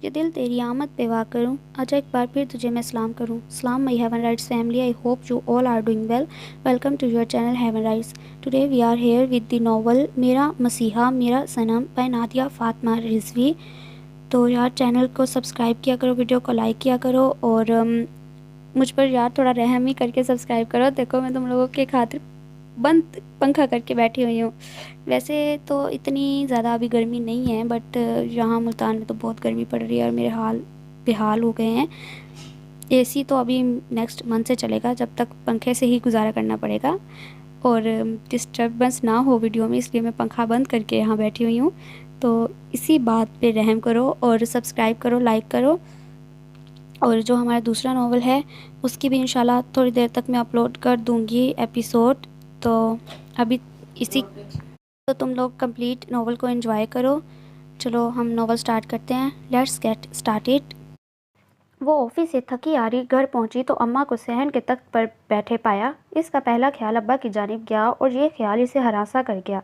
یہ دل تیری آمد پہ وا کروں، آجا ایک بار پھر تجھے میں سلام کروں۔ سلام my heaven writes family, I hope you all are doing well. Welcome to your channel Heaven Rights. Today we are here with the novel میرا مسیحا میرا صنم by نادیہ فاطمہ رضوی۔ تو یار چینل کو سبسکرائب کیا کرو، ویڈیو کو لائک کیا کرو، اور مجھ پر یار تھوڑا رحم ہی کر کے سبسکرائب کرو۔ دیکھو میں تم لوگوں کے خاطر بند پنکھا کر کے بیٹھی ہوئی ہوں۔ ویسے تو اتنی زیادہ ابھی گرمی نہیں ہے، بٹ یہاں ملتان میں تو بہت گرمی پڑ رہی ہے اور میرے حال بےحال ہو گئے ہیں۔ اے سی تو ابھی نیکسٹ منتھ سے چلے گا، جب تک پنکھے سے ہی گزارا کرنا پڑے گا، اور ڈسٹربنس نہ ہو ویڈیو میں، اس لیے میں پنکھا بند کر کے یہاں بیٹھی ہوئی ہوں۔ تو اسی بات پہ رحم کرو اور سبسکرائب کرو، لائک کرو۔ اور جو ہمارا دوسرا ناول ہے اس کی بھی انشاءاللہ تھوڑی دیر تک میں اپلوڈ کر دوں گی ایپیسوڈ۔ تو ابھی اسی تو تم لوگ کمپلیٹ ناول کو انجوائے کرو۔ چلو ہم ناول سٹارٹ کرتے ہیں۔ Let's get started. وہ آفس سے تھکی آ رہی گھر پہنچی تو اماں کو صحن کے تخت پر بیٹھے پایا۔ اس کا پہلا خیال ابا کی جانب گیا اور یہ خیال اسے ہراساں کر گیا۔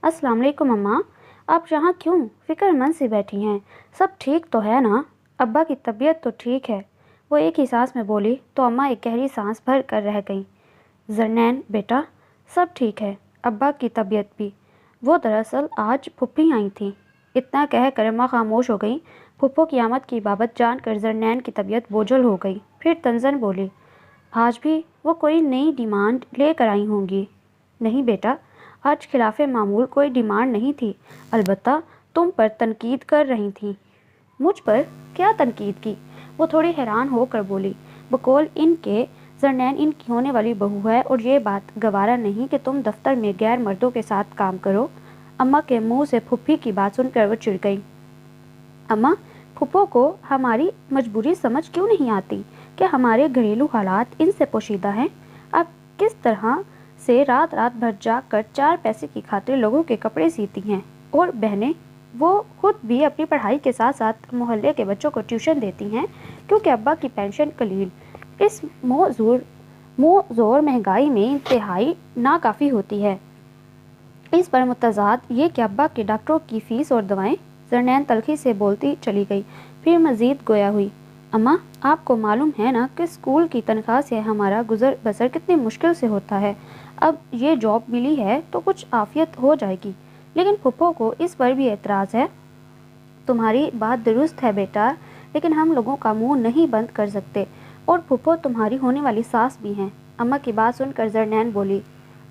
السلام علیکم اماں، آپ یہاں کیوں فکر مند سی بیٹھی ہیں؟ سب ٹھیک تو ہے نا؟ ابا کی طبیعت تو ٹھیک ہے، وہ ایک ہی سانس میں بولی تو اماں ایک گہری سانس بھر کر رہ گئیں۔ زرنین بیٹا، سب ٹھیک ہے، ابا کی طبیعت بھی۔ وہ دراصل آج پھوپھی آئی تھیں۔ اتنا کہہ کر اماں خاموش ہو گئیں۔ پھوپھو کی آمد کی بابت جان کر زرنین کی طبیعت بوجھل ہو گئی۔ پھر تنزن بولی، آج بھی وہ کوئی نئی ڈیمانڈ لے کر آئی ہوں گی؟ نہیں بیٹا، آج خلاف معمول کوئی ڈیمانڈ نہیں تھی، البتہ تم پر تنقید کر رہی تھیں۔ مجھ پر کیا تنقید کی؟ وہ تھوڑی حیران ہو کر بولی، بقول ان کے زرنین ان کی ہونے والی بہو ہے اور یہ بات گوارا نہیں کہ تم دفتر میں غیر مردوں کے ساتھ کام کرو۔ اماں کے منہ سے پھوپھی کی بات سن کر وہ چڑ گئی۔ اماں، پھوپھو کو ہماری مجبوری سمجھ کیوں نہیں آتی کہ ہمارے گھریلو حالات ان سے پوشیدہ ہیں؟ آپ کس طرح سے رات رات بھر جاگ کر 4 پیسے کی خاطر لوگوں کے کپڑے سیتی ہیں، اور بہنیں وہ خود بھی اپنی پڑھائی کے ساتھ ساتھ محلے کے بچوں کو ٹیوشن دیتی ہیں کیونکہ ابا کی پینشن قلیل اس موزور مہنگائی میں انتہائی ناکافی ہوتی ہے۔ اس پر متضاد یہ کہ ابا کے ڈاکٹروں کی فیس اور دوائیں۔ زرنین تلخی سے بولتی چلی گئی، پھر مزید گویا ہوئی، اماں آپ کو معلوم ہے نا کہ اسکول کی تنخواہ سے ہمارا گزر بسر کتنی مشکل سے ہوتا ہے۔ اب یہ جاب ملی ہے تو کچھ عافیت ہو جائے گی، لیکن پھوپھو کو اس پر بھی اعتراض ہے۔ تمہاری بات درست ہے بیٹا، لیکن ہم لوگوں کا منہ نہیں بند کر سکتے، اور پھوپھو تمہاری ہونے والی ساس بھی ہیں۔ اماں کی بات سن کر زرنین بولی،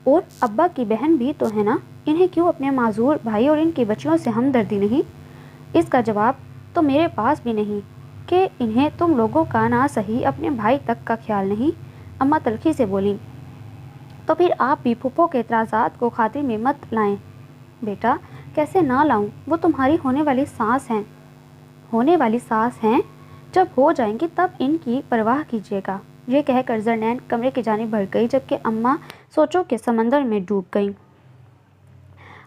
اور ابا کی بہن بھی تو ہے نا، انہیں کیوں اپنے معذور بھائی اور ان کی بچیوں سے ہمدردی نہیں؟ اس کا جواب تو میرے پاس بھی نہیں کہ انہیں تم لوگوں کا نہ صحیح اپنے بھائی تک کا خیال نہیں۔ اماں تلخی سے بولیں، تو پھر آپ بھی پھوپھو کے اعتراضات کو خاطر میں مت لائیں۔ بیٹا کیسے نہ لاؤں، وہ تمہاری ہونے والی ساس ہیں۔ ہونے والی ساس ہیں، جب ہو جائیں گی تب ان کی پرواہ کیجیے گا۔ یہ کہہ کر زرنین کمرے کی جانب بڑھ گئی، جبکہ اماں سوچوں کے سمندر میں ڈوب گئیں۔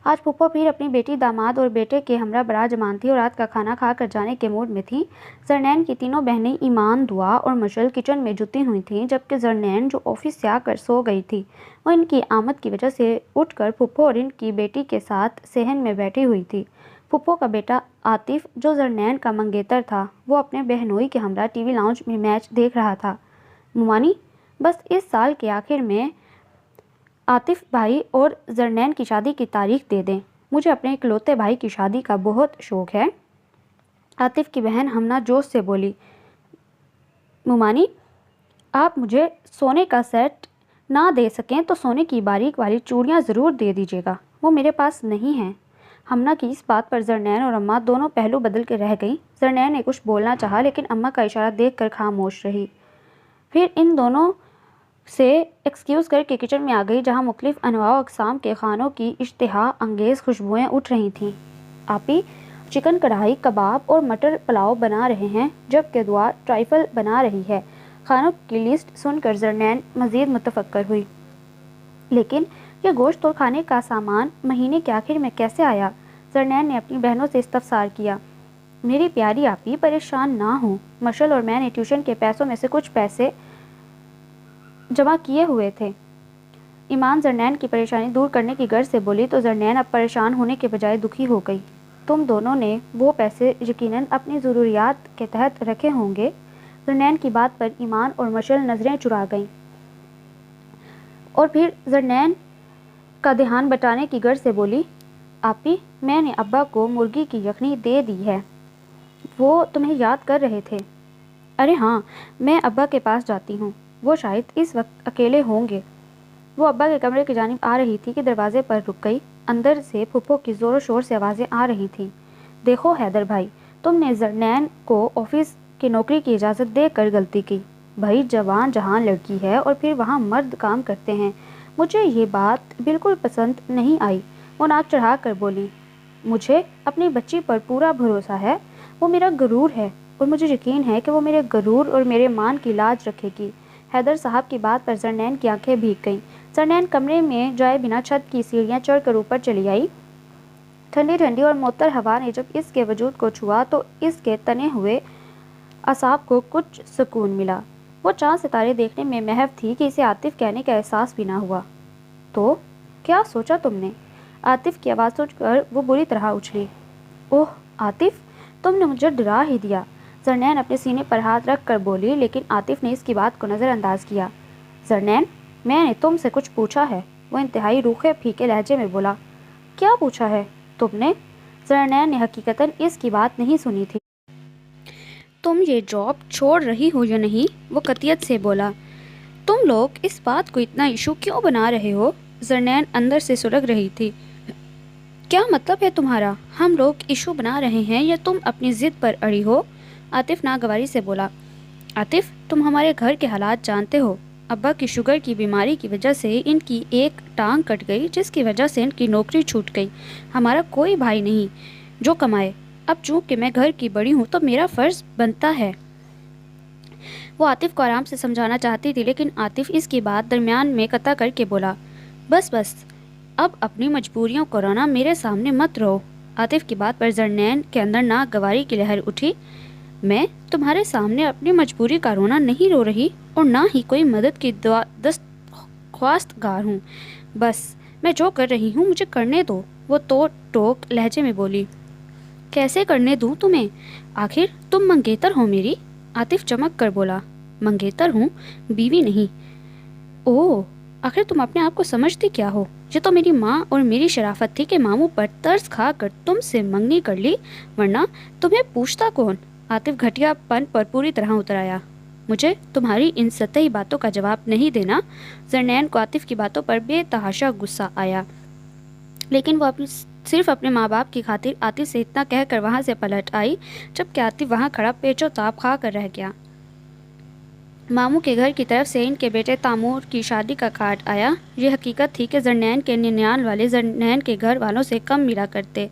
آج پھوپھو پھر اپنی بیٹی، داماد اور بیٹے کے ہمراہ براجمان تھی اور رات کا کھانا کھا کر جانے کے موڈ میں تھیں۔ زرنین کی تینوں بہنیں ایمان، دعا اور مشعل کچن میں جٹی ہوئی تھیں، جبکہ زرنین جو آفس سے آ کر سو گئی تھی، وہ ان کی آمد کی وجہ سے اٹھ کر پھوپھو اور ان کی بیٹی کے ساتھ صحن میں بیٹھی ہوئی تھی۔ پھوپھو کا بیٹا عاطف، جو زرنین کا منگیتر تھا، وہ اپنے بہنوئی کے ہمراہ ٹی وی لاؤنج میں میچ دیکھ رہا تھا۔ ممانی، بس اس سال کے آخر میں عاطف بھائی اور زرنین کی شادی کی تاریخ دے دیں، مجھے اپنے اکلوتے بھائی کی شادی کا بہت شوق ہے۔ عاطف کی بہن ہمنا جوش سے بولی، ممانی آپ مجھے سونے کا سیٹ نہ دے سکیں تو سونے کی باریک والی چوڑیاں ضرور دے دیجیے گا، وہ میرے پاس نہیں ہیں۔ ہمنا کی اس بات پر زرنین اور اماں دونوں پہلو بدل کے رہ گئیں۔ زرنین نے کچھ بولنا چاہا لیکن اماں کا اشارہ دیکھ کر خاموش رہی، پھر ان دونوں سے ایکسکیوز کر کے کچن میں آ گئی، جہاں مختلف انواع و اقسام کے کھانوں کی اشتہا انگیز خوشبوئیں اٹھ رہی تھیں۔ آپی چکن کڑھائی کباب اور مٹر پلاؤ بنا رہے ہیں، جبکہ دعا ٹرائفل بنا رہی ہے۔ کھانوں کی لسٹ سن کر زرنین مزید متفکر ہوئی، لیکن یہ گوشت اور کھانے کا سامان مہینے کے آخر میں کیسے آیا؟ زرنین نے اپنی بہنوں سے استفسار کیا۔ میری پیاری آپی پریشان نہ ہوں، مشعل اور میں نے ٹیوشن کے پیسوں میں سے کچھ پیسے جمع کیے ہوئے تھے۔ ایمان زرنین کی پریشانی دور کرنے کی غرض سے بولی تو زرنین اب پریشان ہونے کے بجائے دکھی ہو گئی۔ تم دونوں نے وہ پیسے یقیناً اپنی ضروریات کے تحت رکھے ہوں گے۔ زرنین کی بات پر ایمان اور مشعل نظریں چرا گئیں اور پھر زرنین کا دھیان بٹانے کی غرض سے بولی، آپی، میں نے ابا کو مرغی کی یخنی دے دی ہے، وہ تمہیں یاد کر رہے تھے۔ ارے ہاں، میں ابا کے پاس جاتی ہوں، وہ شاید اس وقت اکیلے ہوں گے۔ وہ ابا کے کمرے کی جانب آ رہی تھی کہ دروازے پر رک گئی۔ اندر سے پھپھو کی زور و شور سے آوازیں آ رہی تھیں، دیکھو حیدر بھائی، تم نے زرنین کو آفس کی نوکری کی اجازت دے کر غلطی کی۔ بھائی جوان جہان لڑکی ہے اور پھر وہاں مرد کام کرتے ہیں، مجھے یہ بات بالکل پسند نہیں آئی۔ وہ ناک چڑھا کر بولی، مجھے اپنی بچی پر پورا بھروسہ ہے، وہ میرا غرور ہے اور مجھے یقین ہے کہ وہ میرے غرور اور میرے مان کی لاج رکھے گی۔ حیدر صاحب کی بات پر زرنین کی آنکھیں بھیگ گئیں۔ زرنین کمرے میں جائے بنا چھت کی سیڑھیاں چڑھ کر اوپر چلی آئی۔ ٹھنڈی ٹھنڈی اور معطر ہوا نے جب اس کے وجود کو چھوا تو اس کے تنے ہوئے اعصاب کو کچھ سکون ملا۔ وہ چاند ستارے دیکھنے میں محو تھی کہ اسے عاطف کہنے کا احساس بھی نہ ہوا۔ تو کیا سوچا تم نے؟ عاطف کی آواز سن کر وہ بری طرح اچھلی۔ اوہ عاطف، تم نے مجھے ڈرا ہی دیا۔ زرنین اپنے سینے پر ہاتھ رکھ کر بولی، لیکن عاطف نے اس کی بات کو نظر انداز کیا۔ زرنین، میں نے تم سے کچھ پوچھا ہے، وہ انتہائی روکھے پھیکے لہجے میں بولا۔ کیا پوچھا ہے تم نے؟ زرنین نے حقیقتاً اس کی بات نہیں سنی تھی۔ تم یہ جاب چھوڑ رہی ہو یا نہیں؟ وہ قطعیت سے بولا۔ تم لوگ اس بات کو اتنا ایشو کیوں بنا رہے ہو؟ زرنین اندر سے سلگ رہی تھی۔ کیا مطلب ہے تمہارا؟ ہم لوگ ایشو بنا رہے ہیں یا تم اپنی ضد پر اڑی ہو؟ عاطف ناگواری سے بولا۔ عاطف، تم ہمارے گھر کے حالات جانتے ہو۔ ابا کی شوگر کی بیماری کی وجہ سے ان کی ایک ٹانگ کٹ گئی، جس کی وجہ سے ان کی نوکری چھوٹ گئی۔ ہمارا کوئی بھائی نہیں جو کمائے۔ اب چونکہ میں گھر کی بڑی ہوں تو میرا فرض بنتا ہے۔ وہ عاطف کو آرام سے سمجھانا چاہتی تھی، لیکن عاطف اس کی بات درمیان میں قطع کر کے بولا، بس بس، اب اپنی مجبوریوں کو رونا میرے سامنے مت رو۔ عاطف کی بات پر زرنین کے اندر ناگواری کی لہر اٹھی۔ میں تمہارے سامنے اپنی مجبوری کا رونا نہیں رو رہی اور نہ ہی کوئی مدد کی درخواست گار ہوں، بس میں جو کر رہی ہوں مجھے کرنے دو، وہ تو ٹوک لہجے میں بولی۔ کیسے کرنے دوں تمہیں؟ آخر تم منگیتر ہو میری؟ عاطف چمک کر بولا۔ منگیتر ہوں، بیوی نہیں۔ اوہ، آخر تم اپنے آپ کو سمجھتی کیا ہو؟ یہ تو میری ماں اور میری شرافت تھی کہ ماموں پر ترس کھا کر تم سے منگنی کر لی، ورنہ تمہیں پوچھتا کون؟ عاطف گھٹیا پن پر پوری طرح اتر آیا۔ مجھے تمہاری ان سطحی باتوں کا جواب نہیں دینا۔ زرنین کو عاطف کی باتوں پر بے تحاشا غصہ آیا، لیکن وہ صرف اپنے ماں باپ کی خاطر عاطف سے اتنا کہہ کر وہاں سے پلٹ آئی، جبکہ عاطف وہاں کھڑا پیچ و تاب کھا کر رہ گیا۔ ماموں کے گھر کی طرف سے ان کے بیٹے تیمور کی شادی کا کارڈ آیا۔ یہ حقیقت تھی کہ زرنین کے ننیال والے زرنین کے گھر والوں سے کم ملا کرتے۔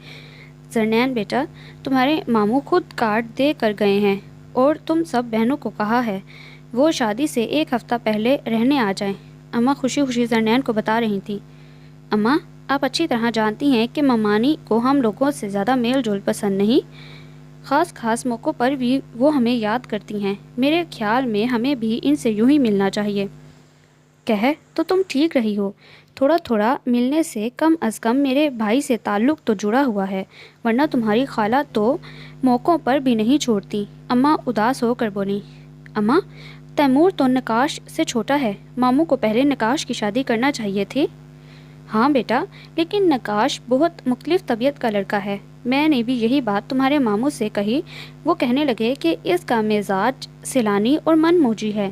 زرنین بیٹا، تمہارے ماموں خود کارڈ دے کر گئے ہیں اور تم سب بہنوں کو کہا ہے وہ شادی سے ایک ہفتہ پہلے رہنے آ جائیں۔ اماں خوشی خوشی زرنین کو بتا رہی تھیں۔ اماں، آپ اچھی طرح جانتی ہیں کہ ممانی کو ہم لوگوں سے زیادہ میل جول پسند نہیں، خاص موقعوں پر بھی وہ ہمیں یاد کرتی ہیں۔ میرے خیال میں ہمیں بھی ان سے یوں ہی ملنا چاہیے۔ کہہ تو تم ٹھیک رہی ہو، تھوڑا تھوڑا ملنے سے کم از کم میرے بھائی سے تعلق تو جڑا ہوا ہے، ورنہ تمہاری خالہ تو موقعوں پر بھی نہیں چھوڑتی۔ اماں اداس ہو کر بولی۔ اماں، تیمور تو نکاش سے چھوٹا ہے، ماموں کو پہلے نکاش کی شادی کرنا چاہیے تھی۔ ہاں بیٹا، لیکن نکاش بہت مختلف طبیعت کا لڑکا ہے۔ میں نے بھی یہی بات تمہارے ماموں سے کہی، وہ کہنے لگے کہ اس کا مزاج سیلانی اور من موجی ہے۔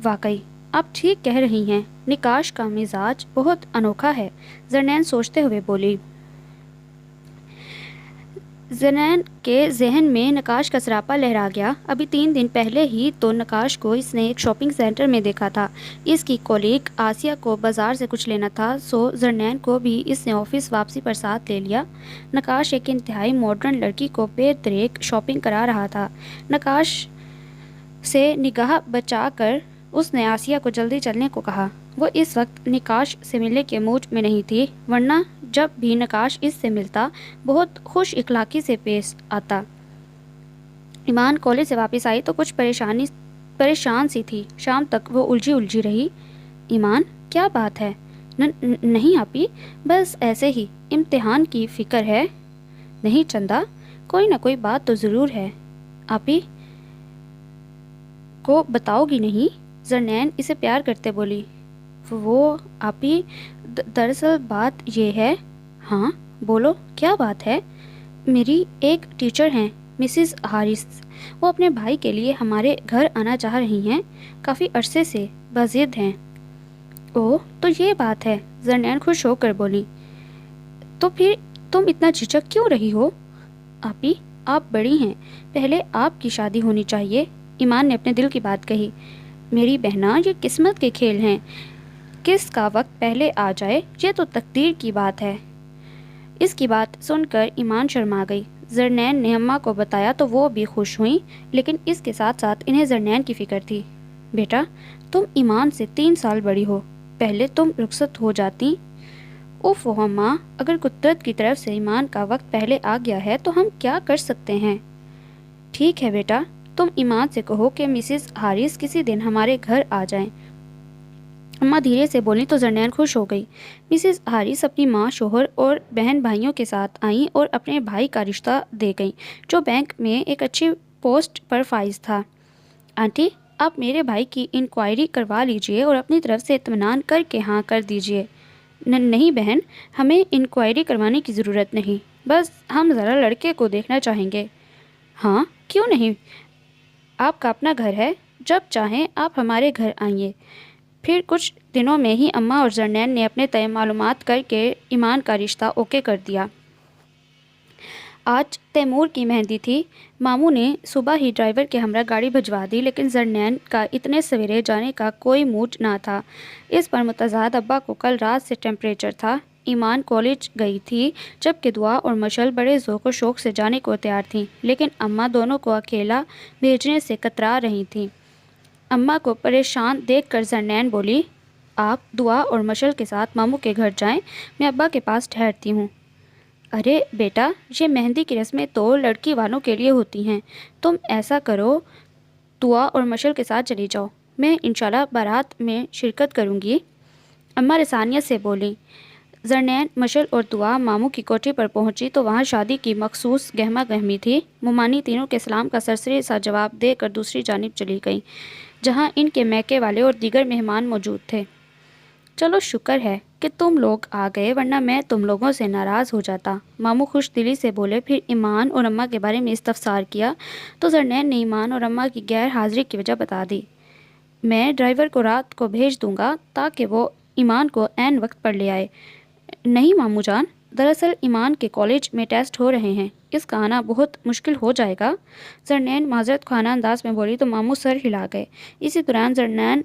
واقعی آپ ٹھیک کہہ رہی ہیں، نکاش کا مزاج بہت انوکھا ہے، زرنین سوچتے ہوئے بولی۔ زرنین کے ذہن میں نکاش کا سراپا لہرا گیا۔ ابھی 3 دن پہلے ہی تو نکاش کو اس نے ایک شاپنگ سینٹر میں دیکھا تھا۔ اس کی کولیگ آسیہ کو بازار سے کچھ لینا تھا، سو زرنین کو بھی اس نے آفس واپسی پر ساتھ لے لیا۔ نکاش ایک انتہائی ماڈرن لڑکی کو بے دریغ شاپنگ کرا رہا تھا۔ نکاش سے نگاہ بچا کر اس نے آسیہ کو جلدی چلنے کو کہا۔ وہ اس وقت نکاش سے ملنے کے موڈ میں نہیں تھی، ورنہ جب بھی نکاش اس سے ملتا بہت خوش اخلاقی سے پیش آتا۔ ایمان کالج سے واپس آئی تو کچھ پریشان سی تھی۔ شام تک وہ الجھی رہی۔ ایمان، کیا بات ہے؟ نہیں آپی، بس ایسے ہی، امتحان کی فکر ہے۔ نہیں چندہ، کوئی نہ کوئی بات تو ضرور ہے، آپ ہی کو بتاؤ گی نہیں؟ زرنین اسے پیار کرتے بولی۔ وہ آپ ہی دراصل بات یہ ہے۔ ہاں بولو، کیا بات ہے؟ میری ایک ٹیچر ہیں مسز ہارس، وہ اپنے بھائی کے لیے ہمارے گھر آنا چاہ رہی ہیں، کافی عرصے سے بضد ہیں۔ اوہ تو یہ بات ہے، زرنین خوش ہو کر بولی۔ تو پھر تم اتنا جھجک کیوں رہی ہو؟ آپی آپ بڑی ہیں، پہلے آپ کی شادی ہونی چاہیے، ایمان نے اپنے دل کی بات کہی۔ میری بہنا، یہ قسمت کے کھیل ہیں، کس کا وقت پہلے آ جائے یہ تو تقدیر کی بات ہے۔ اس کی بات سن کر ایمان شرما گئی۔ زرنین نے اماں کو بتایا تو وہ بھی خوش ہوئیں، لیکن اس کے ساتھ ساتھ انہیں زرنین کی فکر تھی۔ بیٹا تم ایمان سے 3 سال بڑی ہو، پہلے تم رخصت ہو جاتی۔ اوف اماں، اگر قدرت کی طرف سے ایمان کا وقت پہلے آ گیا ہے تو ہم کیا کر سکتے ہیں؟ ٹھیک ہے بیٹا، تم ایمان سے کہو کہ مسز ہارس کسی دن ہمارے گھر آ جائیں۔ اماں دھیرے سے بولیں تو زرنین خوش ہو گئی۔ مسز ہارس اپنی ماں، شوہر اور بہن بھائیوں کے ساتھ آئیں اور اپنے بھائی کا رشتہ دے گئیں، جو بینک میں ایک اچھی پوسٹ پر فائز تھا۔ آنٹی آپ میرے بھائی کی انکوائری کروا لیجئے اور اپنی طرف سے اطمینان کر کے ہاں کر دیجئے۔ نہیں بہن، ہمیں انکوائری کروانے کی ضرورت نہیں، بس ہم ذرا لڑکے کو دیکھنا چاہیں گے۔ ہاں کیوں نہیں، آپ کا اپنا گھر ہے، جب چاہیں آپ ہمارے گھر آئیے۔ پھر کچھ دنوں میں ہی اماں اور زرنین نے اپنے تئیں معلومات کر کے ایمان کا رشتہ اوکے کر دیا۔ آج تیمور کی مہندی تھی۔ ماموں نے صبح ہی ڈرائیور کے ہمراہ گاڑی بھجوا دی، لیکن زرنین کا اتنے سویرے جانے کا کوئی موڈ نہ تھا۔ اس پر متضاد ابا کو کل رات سے ٹیمپریچر تھا۔ ایمان کالج گئی تھی، جبکہ دعا اور مشل بڑے ذوق و شوق سے جانے کو تیار تھیں، لیکن اماں دونوں کو اکیلا بھیجنے سے کترا رہی تھیں۔ اماں کو پریشان دیکھ کر زرنین بولی، آپ دعا اور مشل کے ساتھ ماموں کے گھر جائیں، میں ابا کے پاس ٹھہرتی ہوں۔ ارے بیٹا، یہ مہندی کی رسمیں تو لڑکی والوں کے لیے ہوتی ہیں، تم ایسا کرو دعا اور مشل کے ساتھ چلی جاؤ، میں انشاءاللہ بارات میں شرکت کروں گی، اماں رسانیت سے بولی۔ زرنین، مشل اور دعا ماموں کی کوٹھی پر پہنچی تو وہاں شادی کی مخصوص گہما گہمی تھی۔ ممانی تینوں کے سلام کا سرسری سا جواب دے کر دوسری جانب چلی گئیں، جہاں ان کے میکے والے اور دیگر مہمان موجود تھے۔ چلو شکر ہے کہ تم لوگ آ گئے، ورنہ میں تم لوگوں سے ناراض ہو جاتا، ماموں خوش دلی سے بولے۔ پھر ایمان اور اماں کے بارے میں استفسار کیا تو زرنین نے ایمان اور اماں کی غیر حاضری کی وجہ بتا دی۔ میں ڈرائیور کو رات کو بھیج دوں گا تاکہ وہ ایمان کو عین وقت پر لے آئے۔ نہیں ماموں جان، دراصل ایمان کے کالج میں ٹیسٹ ہو رہے ہیں، اس کا آنا بہت مشکل ہو جائے گا، زرنین معذرت خواہ انداز میں بولی تو ماموں سر ہلا گئے۔ اسی دوران زرنین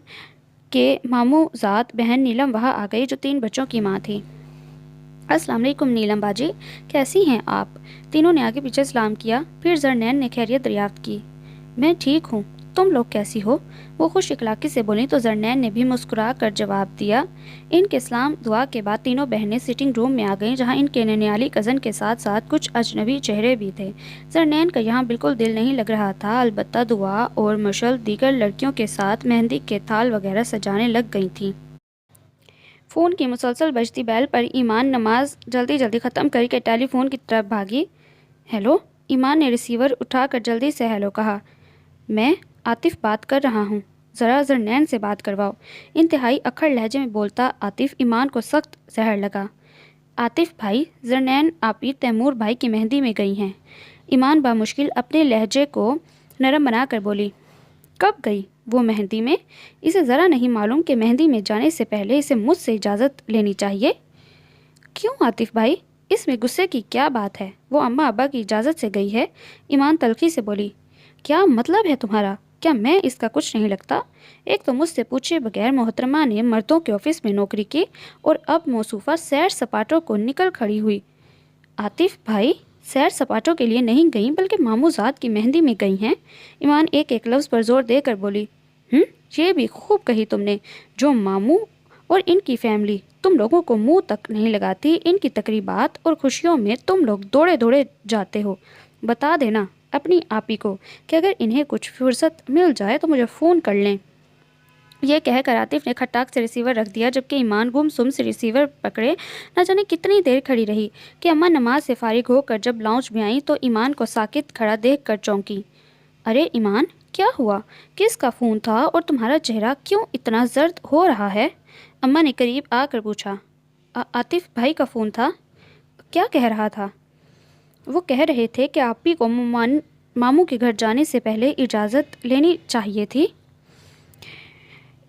کے ماموں ذات بہن نیلم وہاں آ گئی، جو 3 بچوں کی ماں تھی۔ السلام علیکم نیلم باجی، کیسی ہیں آپ؟ تینوں نے آگے پیچھے سلام کیا، پھر زرنین نے خیریت دریافت کی۔ میں ٹھیک ہوں، تم لوگ کیسی ہو؟ وہ خوش اخلاقی سے بولیں تو زرنین نے بھی مسکرا کر جواب دیا۔ ان کے سلام دعا کے بعد تینوں بہنیں سٹنگ روم میں آ گئیں، جہاں ان کے ننیالی کزن کے ساتھ ساتھ کچھ اجنبی چہرے بھی تھے۔ زرنین کا یہاں بالکل دل نہیں لگ رہا تھا، البتہ دعا اور مشل دیگر لڑکیوں کے ساتھ مہندی کے تھال وغیرہ سجانے لگ گئی تھیں۔ فون کی مسلسل بجتی بیل پر ایمان نماز جلدی جلدی ختم کر کے ٹیلی فون کی طرف بھاگی۔ ہیلو، ایمان نے ریسیور اٹھا کر جلدی سے ہیلو کہا۔ میں عاطف بات کر رہا ہوں، ذرا زرنین سے بات کرواؤ، انتہائی اکھڑ لہجے میں بولتا عاطف ایمان کو سخت زہر لگا۔ عاطف بھائی، زرنین آپی تیمور بھائی کی مہندی میں گئی ہیں، ایمان بامشکل اپنے لہجے کو نرم بنا کر بولی۔ کب گئی وہ مہندی میں؟ اسے ذرا نہیں معلوم کہ مہندی میں جانے سے پہلے اسے مجھ سے اجازت لینی چاہیے؟ کیوں عاطف بھائی، اس میں غصے کی کیا بات ہے؟ وہ اماں ابا کی اجازت سے گئی ہے، ایمان تلخی سے بولی۔ کیا مطلب ہے تمہارا؟ کیا میں اس کا کچھ نہیں لگتا؟ ایک تو مجھ سے پوچھے بغیر محترمہ نے مردوں کے آفس میں نوکری کی، اور اب موصوفہ سیر سپاٹوں کو نکل کھڑی ہوئی۔ عاطف بھائی، سیر سپاٹوں کے لیے نہیں گئیں بلکہ ماموں ذات کی مہندی میں گئی ہیں، ایمان ایک ایک لفظ پر زور دے کر بولی۔ یہ بھی خوب کہی تم نے، جو ماموں اور ان کی فیملی تم لوگوں کو منہ تک نہیں لگاتی، ان کی تقریبات اور خوشیوں میں تم لوگ دوڑے دوڑے جاتے ہو۔ بتا دینا اپنی آپی کو کہ اگر انہیں کچھ فرصت مل جائے تو مجھے فون کر لیں۔ یہ کہہ کر عاطف نے کھٹاک سے ریسیور رکھ دیا، جبکہ ایمان گم سے ریسیور پکڑے نہ جانے کتنی دیر کھڑی رہی کہ اماں نماز سے فارغ ہو کر جب لاؤنج میں آئیں تو ایمان کو ساکت کھڑا دیکھ کر چونکی۔ ارے ایمان، کیا ہوا؟ کس کا فون تھا اور تمہارا چہرہ کیوں اتنا زرد ہو رہا ہے؟ اماں نے قریب آ کر پوچھا۔ عاطف بھائی کا فون تھا۔ کیا کہہ رہا تھا؟ وہ کہہ رہے تھے کہ آپی کو ماموں کے گھر جانے سے پہلے اجازت لینی چاہیے تھی۔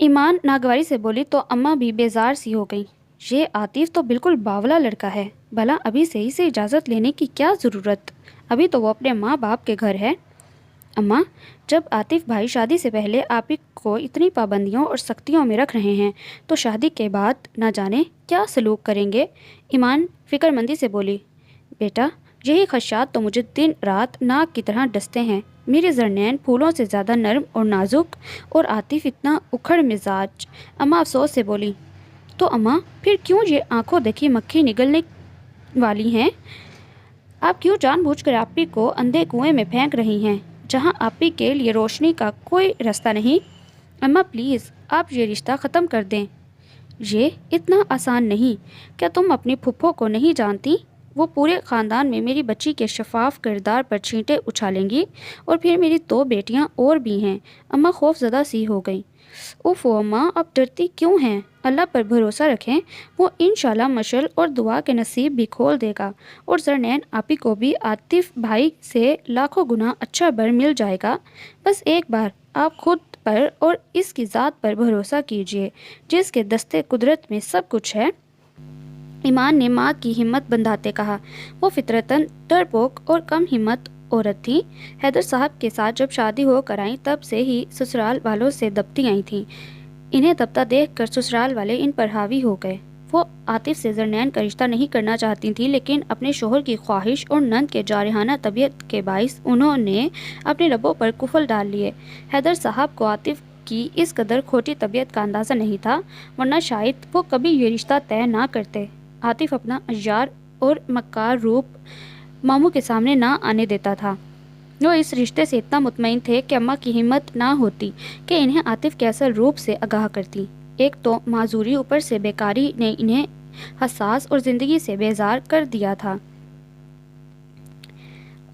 ایمان ناگواری سے بولی تو اماں بھی بیزار سی ہو گئیں۔ یہ عاطف تو بالکل باولا لڑکا ہے، بھلا ابھی سے ہی سے اجازت لینے کی کیا ضرورت؟ ابھی تو وہ اپنے ماں باپ کے گھر ہے۔ اماں، جب عاطف بھائی شادی سے پہلے آپی کو اتنی پابندیوں اور سختیوں میں رکھ رہے ہیں تو شادی کے بعد نہ جانے کیا سلوک کریں گے؟ ایمان فکر مندی سے بولی۔ بیٹا، یہی خدشات تو مجھے دن رات ناک کی طرح ڈستے ہیں۔ میرے زرنین پھولوں سے زیادہ نرم اور نازک، اور عاطف اتنا اکھڑ مزاج۔ اماں افسوس سے بولی۔ تو اماں پھر کیوں یہ آنکھوں دیکھی مکھی نگلنے والی ہیں؟ آپ کیوں جان بوجھ کر آپی کو اندھے کنویں میں پھینک رہی ہیں جہاں آپی کے لیے روشنی کا کوئی راستہ نہیں؟ اماں پلیز آپ یہ رشتہ ختم کر دیں۔ یہ اتنا آسان نہیں۔ کیا تم اپنی پھپھو کو نہیں جانتی؟ وہ پورے خاندان میں میری بچی کے شفاف کردار پر چھینٹے اچھالیں گی، اور پھر میری 2 بیٹیاں اور بھی ہیں۔ اماں خوف زدہ سی ہو گئیں۔ اوفو اماں، اب ڈرتی کیوں ہیں؟ اللہ پر بھروسہ رکھیں، وہ انشاءاللہ مشل اور دعا کے نصیب بھی کھول دے گا، اور زرنین آپی کو بھی عاطف بھائی سے لاکھوں گنا اچھا بر مل جائے گا۔ بس ایک بار آپ خود پر اور اس کی ذات پر بھروسہ کیجئے جس کے دستے قدرت میں سب کچھ ہے۔ ایمان نے ماں کی ہمت بندھاتے کہا۔ وہ فطرتاً ڈرپوک اور کم ہمت عورت تھی۔ حیدر صاحب کے ساتھ جب شادی ہو کر آئیں تب سے ہی سسرال والوں سے دبتی آئی تھیں۔ انہیں دبتا دیکھ کر سسرال والے ان پر حاوی ہو گئے۔ وہ عاطف سے زرنین کا رشتہ نہیں کرنا چاہتی تھیں، لیکن اپنے شوہر کی خواہش اور نند کے جارحانہ طبیعت کے باعث انہوں نے اپنے لبوں پر قفل ڈال لیے۔ حیدر صاحب کو عاطف کی اس قدر کھوٹی طبیعت کا اندازہ نہیں تھا، ورنہ شاید وہ کبھی یہ رشتہ طے نہ کرتے۔ عاطف اپنا عیار اور مکار روپ ماموں کے سامنے نہ آنے دیتا تھا۔ وہ اس رشتے سے اتنا مطمئن تھے کہ اماں کی ہمت نہ ہوتی کہ انہیں عاطف کے اصل روپ سے آگاہ کرتی۔ ایک تو معذوری، اوپر سے بیکاری نے انہیں حساس اور زندگی سے بیزار کر دیا تھا۔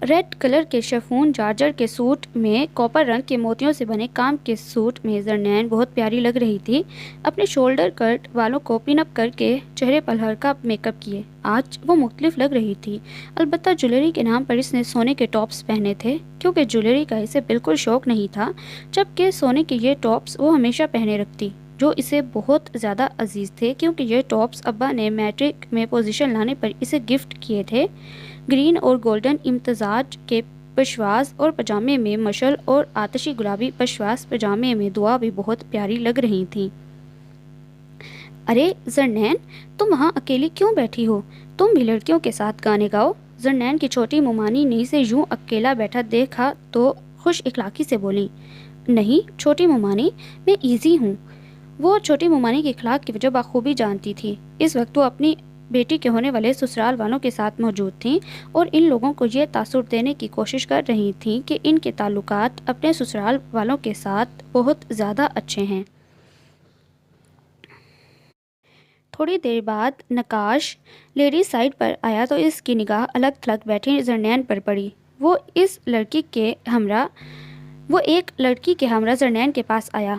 ریڈ کلر کے شفون جارجر کے سوٹ میں کوپر رنگ کے موتیوں سے بنے کام کے سوٹ میں زرنین بہت پیاری لگ رہی تھی۔ اپنے شولڈر کٹ والوں کو پن اپ کر کے چہرے پر ہلکا میک اپ کیے آج وہ مختلف لگ رہی تھی۔ البتہ جویلری کے نام پر اس نے سونے کے ٹاپس پہنے تھے، کیونکہ جویلری کا اسے بالکل شوق نہیں تھا، جبکہ سونے کے یہ ٹاپس وہ ہمیشہ پہنے رکھتی، جو اسے بہت زیادہ عزیز تھے، کیونکہ یہ ٹاپس ابا نے میٹرک میں پوزیشن لانے پر اسے گفٹ کیے تھے۔ گرین اور گولڈن امتزاج کے پشواز اور پجامے میں مشل اور آتشی گلابی پشواز پجامے میں دعا بھی بہت پیاری لگ رہی تھیں۔ ارے زرنین، تم وہاں اکیلی کیوں بیٹھی ہو؟ تم بھی لڑکیوں کے ساتھ گانے گاؤ۔ زرنین کی چھوٹی ممانی نے اسے یوں اکیلا بیٹھا دیکھا تو خوش اخلاقی سے بولی۔ نہیں چھوٹی ممانی، میں ایزی ہوں۔ وہ چھوٹی ممانی کے اخلاق کی وجہ بخوبی جانتی تھی۔ اس وقت وہ اپنی بیٹی کے ہونے والے سسرال والوں کے ساتھ موجود تھیں، اور ان لوگوں کو یہ تاثر دینے کی کوشش کر رہی تھیں کہ ان کے تعلقات اپنے سسرال والوں کے ساتھ بہت زیادہ اچھے ہیں۔ تھوڑی دیر بعد نقاش لیڈی سائڈ پر آیا تو اس کی نگاہ الگ تھلگ بیٹھی زرنین پر پڑی۔ وہ ایک لڑکی کے ہمراہ زرنین کے پاس آیا۔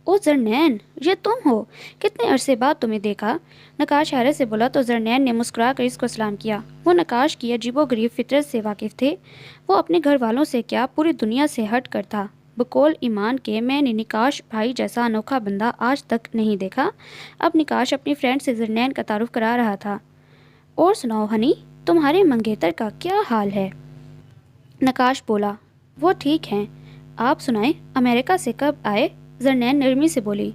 او زرنین، یہ تم ہو؟ کتنے عرصے بعد تمہیں دیکھا؟ نقاش حیرت سے بولا تو زرنین نے مسکرا کر اس کو سلام کیا۔ وہ نقاش کی عجیب و غریب فطرت سے واقف تھے۔ وہ اپنے گھر والوں سے کیا پوری دنیا سے ہٹ کر تھا۔ بقول ایمان کے میں نے نقاش بھائی جیسا انوکھا بندہ آج تک نہیں دیکھا۔ اب نقاش اپنی فرینڈ سے زرنین کا تعارف کرا رہا تھا۔ اور سناؤ ہنی، تمہارے منگیتر کا کیا حال ہے؟ نقاش بولا۔ وہ ٹھیک ہیں، آپ سنائیں امریکہ سے کب آئے؟ زرنین نرمی سے بولی۔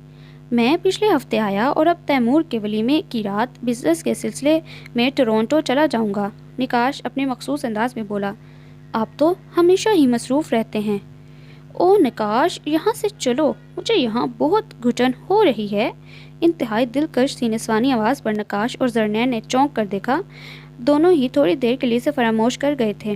میں پچھلے ہفتے آیا اور اب تیمور کے ولیمے کی رات بزنس کے سلسلے میں ٹورنٹو چلا جاؤں گا۔ نقاش اپنے مخصوص انداز میں بولا۔ آپ تو ہمیشہ ہی مصروف رہتے ہیں۔ او نقاش، یہاں سے چلو، مجھے یہاں بہت گھٹن ہو رہی ہے۔ انتہائی دلکش سی نسوانی آواز پر نقاش اور زرنین نے چونک کر دیکھا۔ دونوں ہی تھوڑی دیر کے لیے سے فراموش کر گئے تھے۔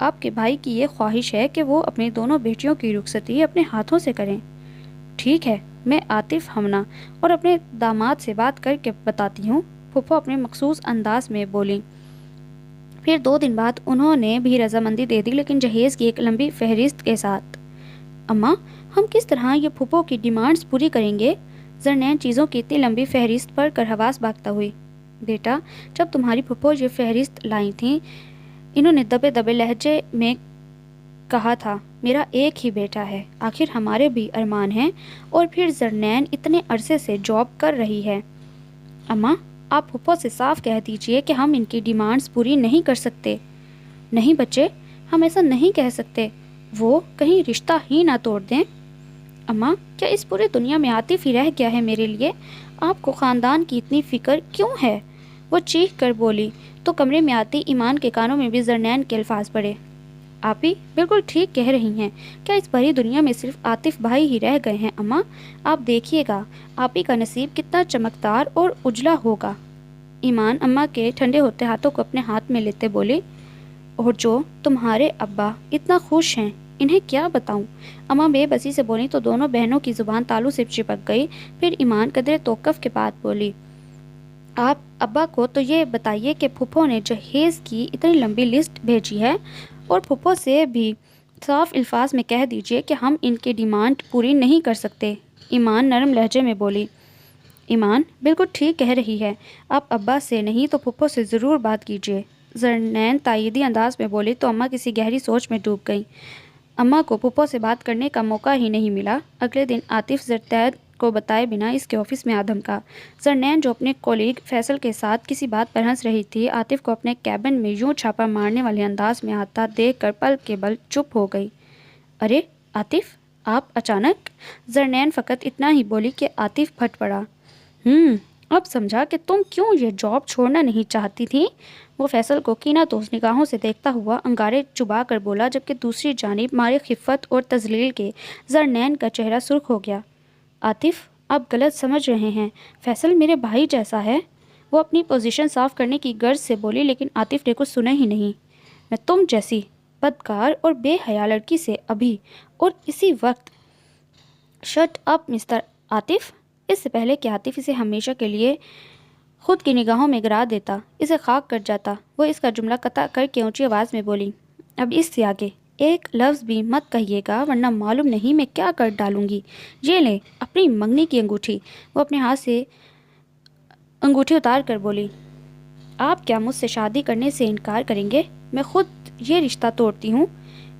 آپ کے بھائی کی یہ خواہش ہے کہ وہ اپنی دونوں بیٹیوں کی رخصتی اپنے ہاتھوں سے کریں۔ ٹھیک ہے، میں عاطف ہمنا اور اپنے داماد سے بات کر کے بتاتی ہوں، پھپھو اپنے مخصوص انداز میں بولی۔ پھر 2 دن بعد انہوں نے بھی رضامندی دے دی، لیکن جہیز کی ایک لمبی فہرست کے ساتھ۔ اماں، ہم کس طرح یہ پھپھو کی ڈیمانڈز پوری کریں گے؟ زرنین چیزوں کی اتنی لمبی فہرست پڑھ کر حواس باختہ ہوئی۔ بیٹا، جب تمہاری پھپھو یہ فہرست لائی تھیں، انہوں نے دبے دبے لہجے میں کہا تھا، میرا ایک ہی بیٹا ہے، آخر ہمارے بھی ارمان ہیں، اور پھر زرنین اتنے عرصے سے جاب کر رہی ہے۔ اماں، آپ پھپھو سے صاف کہہ دیجئے کہ ہم ان کی ڈیمانڈز پوری نہیں کر سکتے۔ نہیں بچے، ہم ایسا نہیں کہہ سکتے، وہ کہیں رشتہ ہی نہ توڑ دیں۔ اماں، کیا اس پورے دنیا میں عاطف ہی رہ گیا ہے میرے لیے؟ آپ کو خاندان کی اتنی فکر کیوں ہے؟ وہ چیخ کر بولی تو کمرے میں آتی ایمان کے کانوں میں بھی زرنین کے الفاظ پڑے۔ آپ ہی بالکل ٹھیک کہہ رہی ہیں، کیا اس بھری دنیا میں صرف عاطف بھائی ہی رہ گئے ہیں؟ اماں، آپ دیکھیے گا آپ ہی کا نصیب کتنا چمکدار اور اجلا ہوگا۔ ایمان اماں کے ٹھنڈے ہوتے ہاتھوں کو اپنے ہاتھ میں لیتے بولی، اور جو تمہارے ابا اتنا خوش ہیں، انہیں کیا بتاؤں؟ اماں بے بسی سے بولی تو دونوں بہنوں کی زبان تالو سے چپک گئی۔ پھر ایمان قدرے توقف کے بعد بولی، آپ ابا کو تو یہ بتائیے کہ پھپھو نے جہیز کی اتنی لمبی لسٹ بھیجی ہے، اور پھپھو سے بھی صاف الفاظ میں کہہ دیجئے کہ ہم ان کی ڈیمانڈ پوری نہیں کر سکتے۔ ایمان نرم لہجے میں بولی۔ ایمان بالکل ٹھیک کہہ رہی ہے، آپ ابا سے نہیں تو پھپھو سے ضرور بات کیجئے۔ زرنین تائیدی انداز میں بولی تو اماں کسی گہری سوچ میں ڈوب گئیں۔ اماں کو پھپھو سے بات کرنے کا موقع ہی نہیں ملا۔ اگلے دن عاطف زرتید کو بتائے بنا اس کے آفس میں آ دھمکا۔ زرنین جو اپنے کولیگ فیصل کے ساتھ کسی بات پر ہنس رہی تھی، عاطف کو اپنے کیبن میں یوں چھاپا مارنے والے انداز میں آتا دیکھ کر پل کے بل چپ ہو گئی۔ ارے عاطف، آپ اچانک؟ زرنین فقط اتنا ہی بولی کہ عاطف پھٹ پڑا۔ اب سمجھا کہ تم کیوں یہ جاب چھوڑنا نہیں چاہتی تھی۔ وہ فیصل کو کینہ توز نگاہوں سے دیکھتا ہوا انگارے چبا کر بولا، جبکہ دوسری جانب مارے خفت اور تذلیل کے زرنین کا چہرہ سرخ ہو گیا۔ عاطف، آپ غلط سمجھ رہے ہیں، فیصل میرے بھائی جیسا ہے۔ وہ اپنی پوزیشن صاف کرنے کی غرض سے بولی، لیکن عاطف نے کچھ سنا ہی نہیں۔ میں تم جیسی بدکار اور بے حیا لڑکی سے ابھی اور اسی وقت۔ Shut up mister Atif. اس سے پہلے کہ عاطف اسے ہمیشہ کے لیے خود کی نگاہوں میں گرا دیتا، اسے خاک کر جاتا، وہ اس کا جملہ قطع کر کے اونچی آواز میں بولی، اب اس سے آگے ایک لفظ بھی مت کہیے گا، ورنہ معلوم نہیں میں کیا کر ڈالوں گی۔ یہ لیں اپنی منگنی کی انگوٹھی۔ وہ اپنے ہاتھ سے انگوٹھی اتار کر بولی، آپ کیا مجھ سے شادی کرنے سے انکار کریں گے؟ میں خود یہ رشتہ توڑتی ہوں۔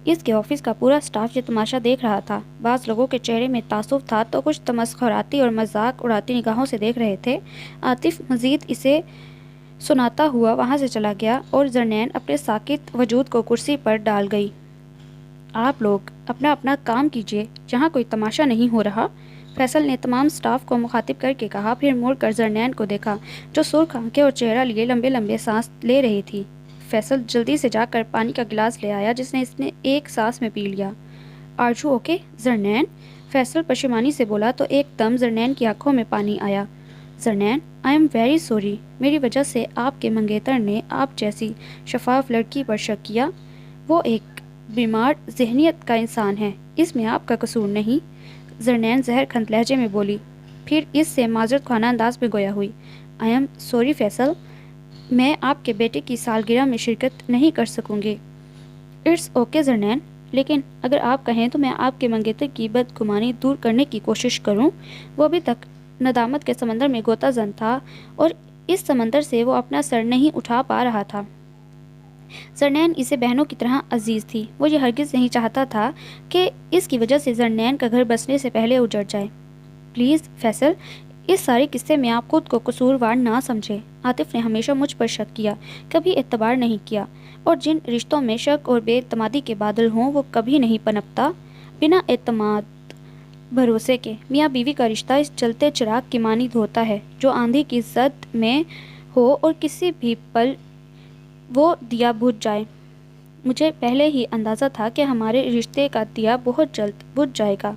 اس کے آفس کا پورا سٹاف یہ تماشا دیکھ رہا تھا۔ بعض لوگوں کے چہرے میں تعصب تھا تو کچھ تمسخراتی اور مذاق اڑاتی نگاہوں سے دیکھ رہے تھے۔ عاطف مزید اسے سناتا ہوا وہاں سے چلا گیا اور زرنین اپنے ساکت وجود کو کرسی پر ڈال گئی۔ آپ لوگ اپنا اپنا کام کیجئے، یہاں کوئی تماشا نہیں ہو رہا، فیصل نے تمام سٹاف کو مخاطب کر کے کہا، پھر مڑ کر زرنین کو دیکھا جو سرخ آنکھیں اور چہرہ لیے لمبے لمبے سانس لے رہی تھی۔ فیصل جلدی سے جا کر پانی کا گلاس لے آیا جس نے اس نے ایک سانس میں پی لیا۔ Are you okay Zarnain? Faisal پشیمانی سے بولا تو ایک دم زرنین کی آنکھوں میں پانی آیا۔ زرنین، آئی ایم ویری سوری، میری وجہ سے آپ کے منگیتر نے آپ جیسی شفاف لڑکی پر شک کیا۔ وہ ایک بیمار ذہنیت کا انسان ہے، اس میں آپ کا قصور نہیں۔ زرنین زہر کھنت لہجے میں بولی، پھر اس سے معذرت خواہ انداز میں گویا ہوئی، آئی ایم سوری فیصل، میں آپ کے بیٹے کی سالگرہ میں شرکت نہیں کر سکوں گی۔ اٹس اوکے زرنین، لیکن اگر آپ کہیں تو میں آپ کے منگیتر کی بدگمانی دور کرنے کی کوشش کروں۔ وہ ابھی تک ندامت کے سمندر میں غوطہ زن تھا اور اس سمندر سے وہ اپنا سر نہیں اٹھا پا رہا تھا۔ زرنین اسے بہنوں کی طرح عزیز تھی، وہ یہ ہرگز نہیں چاہتا تھا کہ اس کی وجہ سے زرنین کا گھر بسنے سے پہلے اجڑ جائے۔ پلیز فیصل، اس سارے قصے میں آپ خود کو قصوروار نہ سمجھے۔ عاطف نے ہمیشہ مجھ پر شک کیا، کبھی اعتبار نہیں کیا، اور جن رشتوں میں شک اور بے اعتمادی کے بادل ہوں وہ کبھی نہیں پنپتا۔ بنا اعتماد بھروسے کے میاں بیوی کا رشتہ اس چلتے چراغ کی مانند ہوتا ہے جو آندھی کی زد میں ہو اور کسی بھی پل وہ دیا بجھ جائے۔ مجھے پہلے ہی اندازہ تھا کہ ہمارے رشتے کا دیا بہت جلد بجھ جائے گا،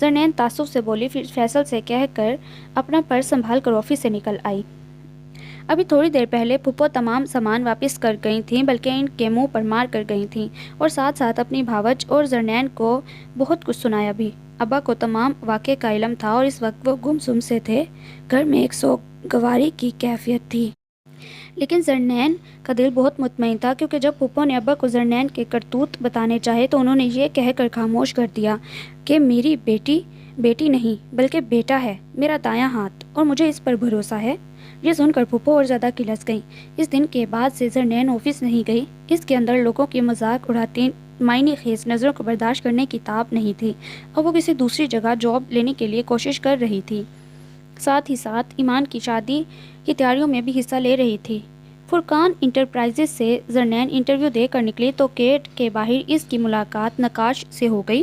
زرنین تعصب سے بولی، پھر فیصل سے کہہ کر اپنا پرس سنبھال کر آفس سے نکل آئی۔ ابھی تھوڑی دیر پہلے پھپھو تمام سامان واپس کر گئی تھیں، بلکہ ان کے منہ پر مار کر گئی تھیں، اور ساتھ ساتھ اپنی بھاوج اور زرنین کو بہت کچھ سنایا بھی۔ ابا کو تمام واقعے کا علم تھا اور اس وقت وہ گم سم سے تھے۔ گھر میں ایک سوگواری کی کیفیت تھی، لیکن زرنین کا دل بہت مطمئن تھا، کیونکہ جب پھپھو نے ابا کو زرنین کے کرتوت بتانے چاہے تو انہوں نے یہ کہہ کر خاموش کر دیا کہ میری بیٹی نہیں بلکہ بیٹا ہے، میرا دایاں ہاتھ، اور مجھے اس پر بھروسہ ہے۔ یہ سن کر پھپھو اور زیادہ کھلس گئیں۔ اس دن کے بعد سے زرنین آفس نہیں گئی۔ اس کے اندر لوگوں کی مذاق اڑاتی معنی خیز نظروں کو برداشت کرنے کی تاب نہیں تھی، اور وہ کسی دوسری جگہ جاب لینے کے لیے کوشش کر رہی تھی۔ ساتھ ہی ساتھ ایمان کی شادی کی تیاریوں میں بھی حصہ لے رہی تھی۔ فرقان انٹرپرائزز سے زرنین انٹرویو دے کر نکلی تو گیٹ کے باہر اس کی ملاقات نقاش سے ہو گئی۔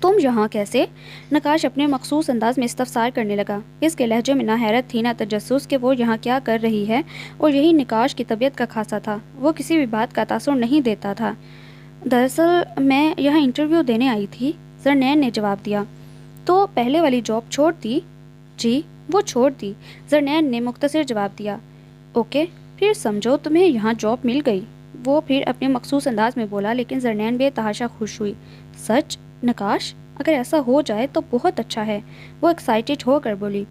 تم یہاں کیسے؟ نقاش اپنے مخصوص انداز میں استفسار کرنے لگا۔ اس کے لہجے میں نہ حیرت تھی نہ تجسس کہ وہ یہاں کیا کر رہی ہے، اور یہی نقاش کی طبیعت کا خاصہ تھا، وہ کسی بھی بات کا تاثر نہیں دیتا تھا۔ دراصل میں یہاں انٹرویو دینے آئی تھی، زرنین نے جواب دیا۔ تو پہلے والی جاب چھوڑ دی؟ جی وہ چھوڑ دی، زرنین نے مختصر جواب دیا۔ اوکے پھر سمجھو تمہیں یہاں جاب مل گئی، وہ پھر اپنے مخصوص انداز میں بولا، لیکن زرنین بے تحاشا خوش ہوئی۔ سچ نقاش؟ اگر ایسا ہو جائے تو بہت اچھا ہے، وہ ایکسائٹڈ ہو کر بولی۔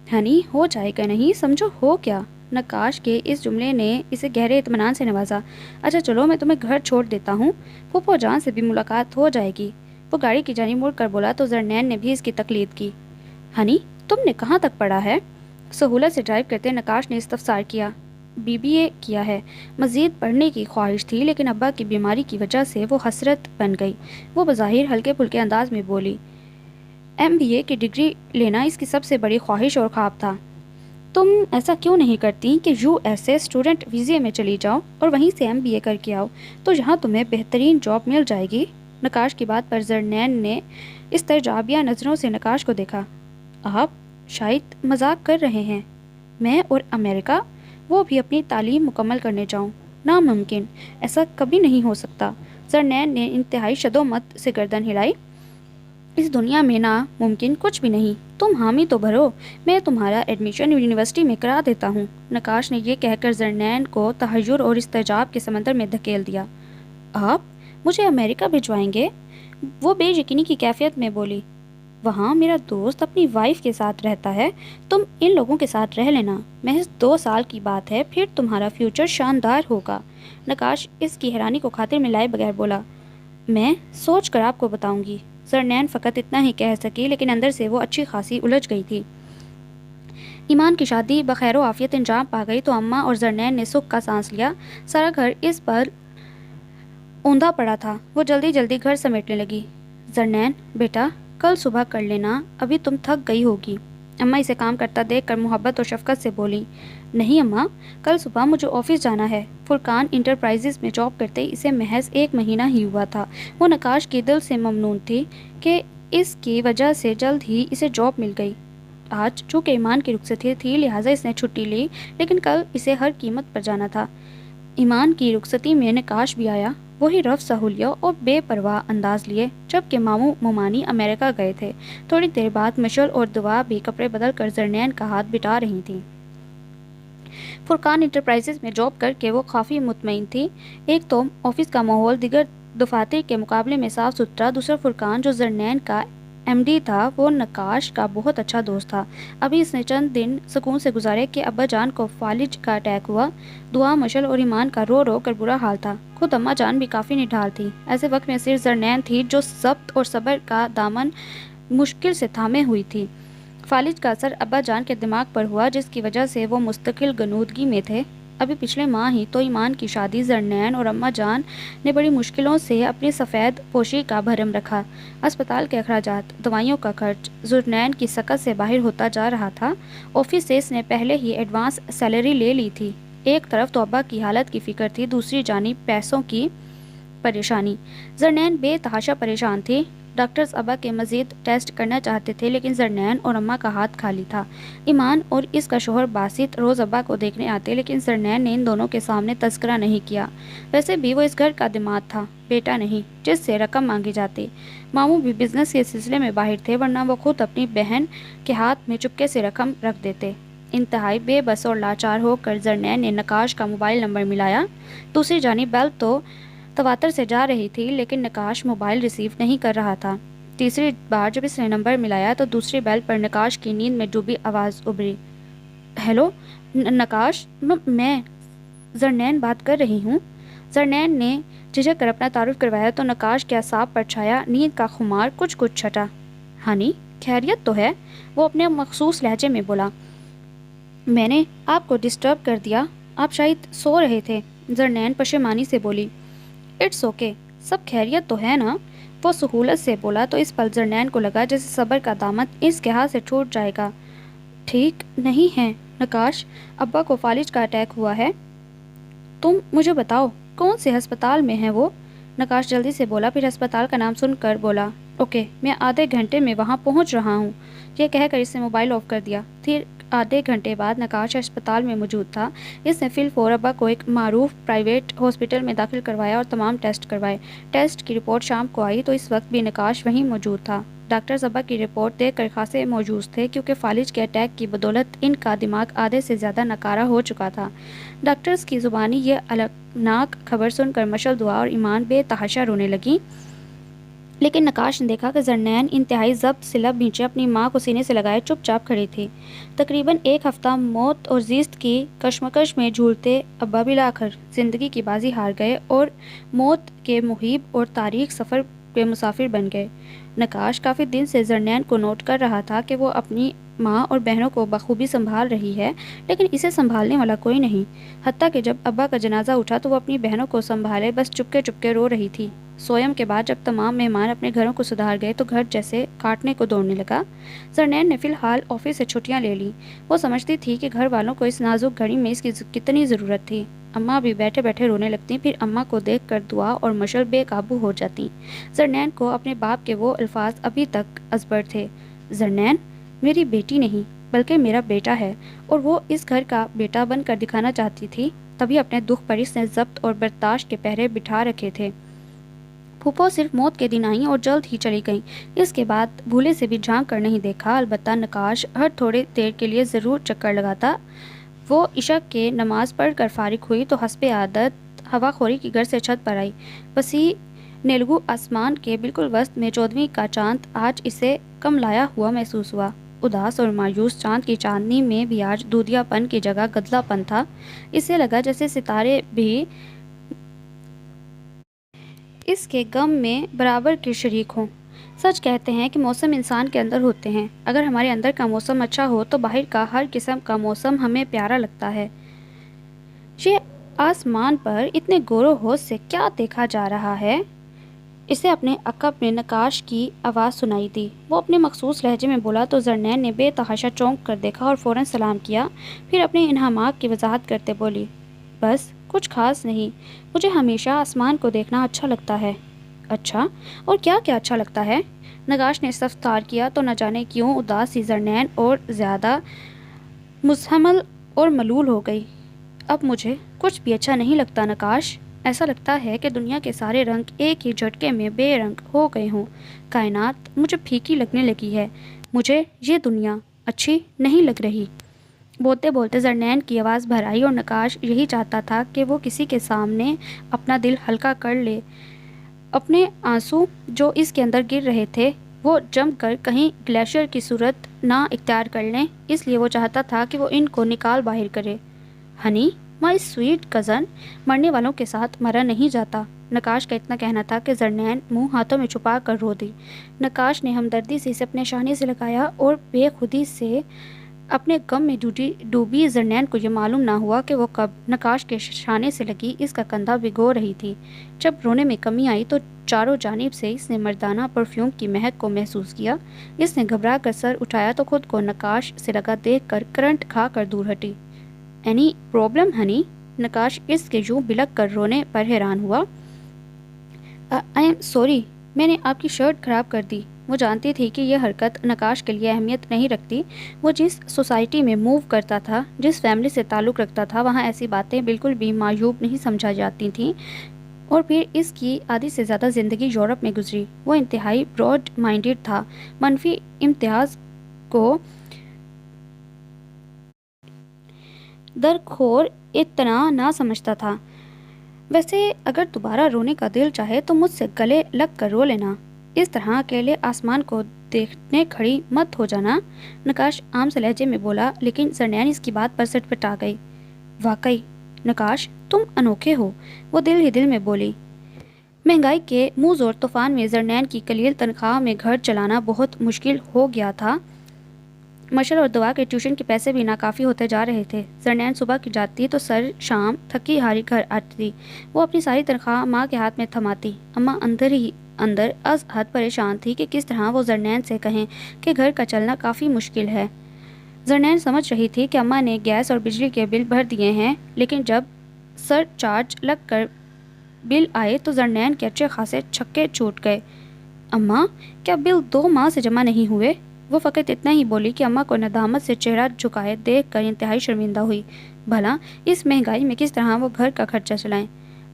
ہنی ہو جائے گا نہیں، سمجھو ہو کیا؟ نقاش کے اس جملے نے اسے گہرے اطمینان سے نوازا۔ اچھا چلو میں تمہیں گھر چھوڑ دیتا ہوں، پھپھو جان سے بھی ملاقات ہو جائے گی، وہ گاڑی کی جانب مڑ کر بولا تو زرنین نے بھی اس کی تقلید کی۔ ہنی تم نے کہاں تک پڑھا ہے؟ سہولت سے ڈرائیو کرتے نقاش نے استفسار کیا۔ BBA کیا ہے، مزید پڑھنے کی خواہش تھی، لیکن ابا کی بیماری کی وجہ سے وہ حسرت بن گئی۔ وہ بظاہر ہلکے پھلکے انداز میں بولی۔ MBA کی ڈگری لینا اس کی سب سے بڑی خواہش اور خواب تھا۔ تم ایسا کیوں نہیں کرتی کہ USA اسٹوڈنٹ ویزے میں چلی جاؤ اور وہیں سے MBA کر کے آؤ، تو یہاں تمہیں بہترین جاب مل جائے گی۔ نقاش کی بات پر زرنین نے استرجابیہ نظروں سے نقاش کو دیکھا۔ آپ شاید مذاق کر رہے ہیں، میں اور امریکہ، وہ بھی اپنی تعلیم مکمل کرنے جاؤں؟ ناممکن، ایسا کبھی نہیں ہو سکتا۔ زرنین نے انتہائی شدومت سے گردن ہلائی۔ اس دنیا میں ناممکن کچھ بھی نہیں، تم حامی تو بھرو، میں تمہارا ایڈمیشن یونیورسٹی میں کرا دیتا ہوں۔ نقاش نے یہ کہہ کر زرنین کو تحیر اور استعجاب کے سمندر میں دھکیل دیا۔ آپ مجھے امریکہ بھجوائیں گے؟ وہ بے یقینی کی کیفیت میں بولی۔ وہاں میرا دوست اپنی وائف کے ساتھ رہتا ہے، تم ان لوگوں کے ساتھ رہ لینا، محض 2 سال کی بات ہے، پھر تمہارا فیوچر شاندار ہوگا۔ نقاش اس کی حیرانی کو خاطر میں لائے بغیر بولا۔ میں سوچ کر آپ کو بتاؤں گی۔ زرنین فقط اتنا ہی کہہ سکی، لیکن اندر سے وہ اچھی خاصی الجھ گئی تھی۔ ایمان کی شادی بخیر و عافیت انجام پا گئی تو اماں اور زرنین نے سکھ کا سانس لیا۔ سارا گھر اس پر اوندا پڑا تھا، وہ جلدی جلدی گھر سمیٹنے لگی۔ زرنین بیٹا کل صبح کر لینا، ابھی تم تھک گئی ہوگی، اماں اسے کام کرتا دیکھ کر محبت اور شفقت سے بولی۔ نہیں اماں، کل صبح مجھے آفس جانا ہے۔ فرقان انٹرپرائزز میں جاب کرتے اسے محض 1 مہینہ ہی ہوا تھا۔ وہ نقاش کی دل سے ممنون تھی کہ اس کی وجہ سے جلد ہی اسے جاب مل گئی۔ آج چونکہ ایمان کی رخصتی تھی لہٰذا اس نے چھٹی لی، لیکن کل اسے ہر قیمت پر جانا تھا۔ ایمان کی رخصتی میں نقاش بھی آیا، وہی رف سہولیہ اور بے پرواہ انداز لیے، جبکہ ماموں ممانی امریکہ گئے تھے۔ تھوڑی دیر بعد مشل اور دعا بھی کپڑے بدل کر زرنین کا ہاتھ بٹا رہی تھیں۔ فرقان انٹرپرائزز میں جاب کر کے وہ کافی مطمئن تھی۔ ایک تو آفس کا ماحول دیگر دفاتر کے مقابلے میں صاف ستھرا، دوسرا فرقان جو زرنین کا MD تھا وہ نقاش کا بہت اچھا دوست تھا۔ ابھی اس نے چند دن سکون سے گزارے کہ ابا جان کو فالج کا اٹیک ہوا۔ دعا، مشل اور ایمان کا رو رو کر برا حال تھا، خود اماں جان بھی کافی نڈھال تھی۔ ایسے وقت میں صرف زرنین تھی جو ضبط اور صبر کا دامن مشکل سے تھامے ہوئی تھی۔ فالج کا اثر ابا جان کے دماغ پر ہوا، جس کی وجہ سے وہ مستقل غنودگی میں تھے۔ ابھی پچھلے ماہ ہی تو ایمان کی شادی زرنین اور اماں جان نے بڑی مشکلوں سے اپنی سفید پوشی کا بھرم رکھا۔ اسپتال کے اخراجات، دوائیوں کا خرچ، زرنین کی سکت سے باہر ہوتا جا رہا تھا۔ آفس سے اس نے پہلے ہی ایڈوانس سیلری لے لی تھی۔ ایک طرف تو ابا کی حالت کی فکر تھی، دوسری جانب پیسوں کی پریشانی۔ زرنین بے تحاشا پریشان تھی۔ ڈاکٹرز ابا کے مزید ٹیسٹ کرنا چاہتے تھے، لیکن زرنین اور اماں کا ہاتھ خالی تھا۔ ایمان اور اس کا شوہر باسط روز ابا کو دیکھنے آتے، لیکن زرنین نے ان دونوں کے سامنے تذکرہ نہیں کیا۔ ویسے بھی وہ اس گھر کا داماد تھا، بیٹا نہیں جس سے رقم مانگی جاتی۔ ماموں بھی بزنس کے سلسلے میں باہر تھے، ورنہ وہ خود اپنی بہن کے ہاتھ میں چپکے سے رقم رکھ دیتے۔ انتہائی بے بس اور لاچار ہو کر زرنین نے نقاش کا موبائل نمبر ملایا۔ دوسری جانب بیل تو تواتر سے جا رہی تھی لیکن نقاش موبائل ریسیو نہیں کر رہا تھا۔ تیسری بار جب اس نے نمبر ملایا تو دوسری بیل پر نقاش کی نیند میں ڈوبی آواز ابھری۔ ہیلو نقاش، میں زرنین بات کر رہی ہوں۔ زرنین نے جھجک کر اپنا تعارف کروایا تو نقاش کے اعصاب پر چھایا نیند کا خمار کچھ چھٹا۔ ہنی خیریت تو ہے؟ وہ اپنے مخصوص لہجے میں بولا۔ میں نے آپ کو ڈسٹرب کر دیا، آپ شاید سو رہے تھے، زرنین پشیمانی سے بولی۔ اٹس اوکے، سب خیریت تو ہے نا؟ وہ سہولت سے بولا تو اس پل زرنین کو لگا جیسے صبر کا دامن اس کے ہاتھ سے چھوٹ جائے گا۔ ٹھیک نہیں ہے نقاش، ابا کو فالج کا اٹیک ہوا ہے۔ تم مجھے بتاؤ کون سے ہسپتال میں ہیں وہ؟ نقاش جلدی سے بولا، پھر ہسپتال کا نام سن کر بولا، اوکے میں آدھے گھنٹے میں وہاں پہنچ رہا ہوں۔ یہ کہہ کر اس نے موبائل آف کر دیا۔ پھر آدھے گھنٹے بعد نقاش ہسپتال میں موجود تھا۔ اس نے فی الفور ابا کو ایک معروف پرائیویٹ ہاسپٹل میں داخل کروایا اور تمام ٹیسٹ کروائے۔ ٹیسٹ کی رپورٹ شام کو آئی تو اس وقت بھی نقاش وہیں موجود تھا۔ ڈاکٹرز ابا کی رپورٹ دیکھ کر خاصے موجوز تھے کیونکہ فالج کے اٹیک کی بدولت ان کا دماغ آدھے سے زیادہ ناکارہ ہو چکا تھا۔ ڈاکٹرز کی زبانی یہ الگناک خبر سن کر مشل دعا اور ایمان بے تحاشا رونے لگیں، لیکن نقاش نے دیکھا کہ زرنین انتہائی ضبط سے لب نیچے اپنی ماں کو سینے سے لگائے چپ چاپ کھڑی تھی۔ تقریباً ایک ہفتہ موت اور زیست کی کشمکش میں جھولتے ابا بالآخر زندگی کی بازی ہار گئے اور موت کے محیب اور تاریک سفر کے مسافر بن گئے۔ نقاش کافی دن سے زرنین کو نوٹ کر رہا تھا کہ وہ اپنی ماں اور بہنوں کو بخوبی سنبھال رہی ہے، لیکن اسے سنبھالنے والا کوئی نہیں۔ حتیٰ کہ جب ابا کا جنازہ اٹھا تو وہ اپنی بہنوں کو سنبھالے بس چپکے چپکے رو رہی تھی۔ سویم کے بعد جب تمام مہمان اپنے گھروں کو سدھار گئے تو گھر جیسے کاٹنے کو دوڑنے لگا۔ زرنین نے فی الحال آفس سے چھٹیاں لے لیں۔ وہ سمجھتی تھی کہ گھر والوں کو اس نازک گھڑی میں اس کی کتنی ضرورت تھی۔ اماں بھی بیٹھے بیٹھے رونے لگتی، پھر اماں کو دیکھ کر دعا اور مشل بے قابو ہو جاتی۔ زرنین کو اپنے باپ کے وہ الفاظ ابھی تک ازبر تھے، زرنین میری بیٹی نہیں بلکہ میرا بیٹا ہے، اور وہ اس گھر کا بیٹا بن کر دکھانا چاہتی تھی۔ تبھی اپنے دکھ پر اس نے ضبط اور برداشت کے پہرے بٹھا رکھے تھے۔ پھوپھو صرف موت کے دن آئیں اور جلد ہی چلی گئیں۔ اس کے بعد بھولے سے بھی جھانک کر نہیں دیکھا، البتہ نقاش ہر تھوڑی دیر کے لیے ضرور چکر لگاتا۔ وہ عشاء کے نماز پڑھ کر فارغ ہوئی تو حسب عادت ہوا خوری کی گھر سے چھت پر آئی۔ وسیع نیلگو آسمان کے بالکل وسط میں 14ویں کا چاند آج اسے کم لایا ہوا محسوس ہوا۔ اداس اور مایوس چاند کی چاندنی میں بھی آج دودھیا پن کی جگہ گدلا پن تھا۔ اسے لگا جیسے ستارے بھی اس کے غم میں برابر کے شریک ہوں۔ سچ کہتے ہیں کہ موسم انسان کے اندر ہوتے ہیں۔ اگر ہمارے اندر کا موسم اچھا ہو تو باہر کا ہر قسم کا موسم ہمیں پیارا لگتا ہے۔ یہ آسمان پر اتنے غور و خوض سے کیا دیکھا جا رہا ہے؟ اسے اپنے عقب میں نقاش کی آواز سنائی دی۔ وہ اپنے مخصوص لہجے میں بولا تو زرنین نے بے تحاشا چونک کر دیکھا اور فوراً سلام کیا، پھر اپنے انہماک کی وضاحت کرتے بولی، بس کچھ خاص نہیں، مجھے ہمیشہ آسمان کو دیکھنا اچھا لگتا ہے۔ اچھا، اور کیا کیا اچھا لگتا ہے؟ نقاش نے استفسار کیا تو نہ جانے کیوں اداس سی زرنین اور زیادہ مزحمل اور ملول ہو گئی۔ اب مجھے کچھ بھی اچھا نہیں لگتا نقاش، ایسا لگتا ہے کہ دنیا کے سارے رنگ ایک ہی جھٹکے میں بے رنگ ہو گئے ہوں۔ کائنات مجھے پھیکی لگنے لگی ہے، مجھے یہ دنیا اچھی نہیں لگ رہی۔ بولتے بولتے زرنین کی آواز بھر آئی اور نقاش یہی چاہتا تھا کہ وہ کسی کے سامنے اپنا دل ہلکا کر لے۔ اپنے آنسو جو اس کے اندر گر رہے تھے وہ جم کر کہیں گلیشیئر کی صورت نہ اختیار کر لیں، اس لیے وہ چاہتا تھا کہ وہ ان کو نکال باہر کرے۔ ہنی مائی سویٹ کزن، مرنے والوں کے ساتھ مرا نہیں جاتا۔ نقاش کا اتنا کہنا تھا کہ زرنین منہ ہاتھوں میں چھپا کر رو دی۔ نقاش نے ہمدردی سے اسے اپنے شانے سے لگایا اور بے خودی سے اپنے غم میں ڈوبی زرنین کو یہ معلوم نہ ہوا کہ وہ کب نقاش کے شانے سے لگی اس کا کندھا بھگو رہی تھی۔ جب رونے میں کمی آئی تو چاروں جانب سے اس نے مردانہ پرفیوم کی مہک کو محسوس کیا۔ اس نے گھبرا کر سر اٹھایا تو خود کو نقاش سے لگا دیکھ کر کرنٹ کھا کر دور ہٹی۔ Any problem honey? نقاش اس کے یوں بلک کر رونے پر حیران ہوا۔ آئی ایم سوری، میں نے آپ کی شرٹ خراب کر دی۔ وہ جانتی تھی کہ یہ حرکت نقاش کے لیے اہمیت نہیں رکھتی۔ وہ جس سوسائٹی میں موو کرتا تھا، جس فیملی سے تعلق رکھتا تھا، وہاں ایسی باتیں بالکل بھی معیوب نہیں سمجھا جاتی تھیں۔ اور پھر اس کی آدھی سے زیادہ زندگی یورپ میں گزری۔ وہ انتہائی براڈ مائنڈڈ تھا، منفی امتیاز کو درخور اتنا نہ سمجھتا تھا۔ ویسے اگر دوبارہ رونے کا دل چاہے تو مجھ سے گلے لگ کر رو لینا، اس طرح اکیلے آسمان کو دیکھنے کھڑی مت ہو جانا، نقاش عام سے لہجے میں بولا، لیکن زرنین اس کی بات پر سٹ پٹا گئی۔ واقعی نقاش تم انوکھے ہو، وہ دل ہی دل میں بولی۔ مہنگائی کے منہ زور طوفان میں زرنین کی قلیل تنخواہ میں گھر چلانا بہت مشکل ہو گیا تھا۔ مشل اور دعا کے ٹیوشن کے پیسے بھی ناکافی ہوتے جا رہے تھے۔ زرنین صبح کی جاتی تو سر شام تھکی ہاری گھر آتی تھی۔ وہ اپنی ساری تنخواہ ماں کے ہاتھ میں تھماتی۔ اماں اندر ہی اندر از حد پریشان تھی کہ کس طرح وہ زرنین سے کہیں کہ گھر کا چلنا کافی مشکل ہے۔ زرنین سمجھ رہی تھی کہ اماں نے گیس اور بجلی کے بل بھر دیے ہیں، لیکن جب سر چارج لگ کر بل آئے تو زرنین کے اچھے خاصے چھکے چھوٹ گئے۔ اماں کیا بل 2 ماہ سے جمع نہیں ہوئے؟ وہ فقط اتنا ہی بولی کہ اماں کو ندامت سے چہرہ جھکائے دیکھ کر انتہائی شرمندہ ہوئی۔ بھلا اس مہنگائی میں کس طرح وہ گھر کا خرچہ چلائیں؟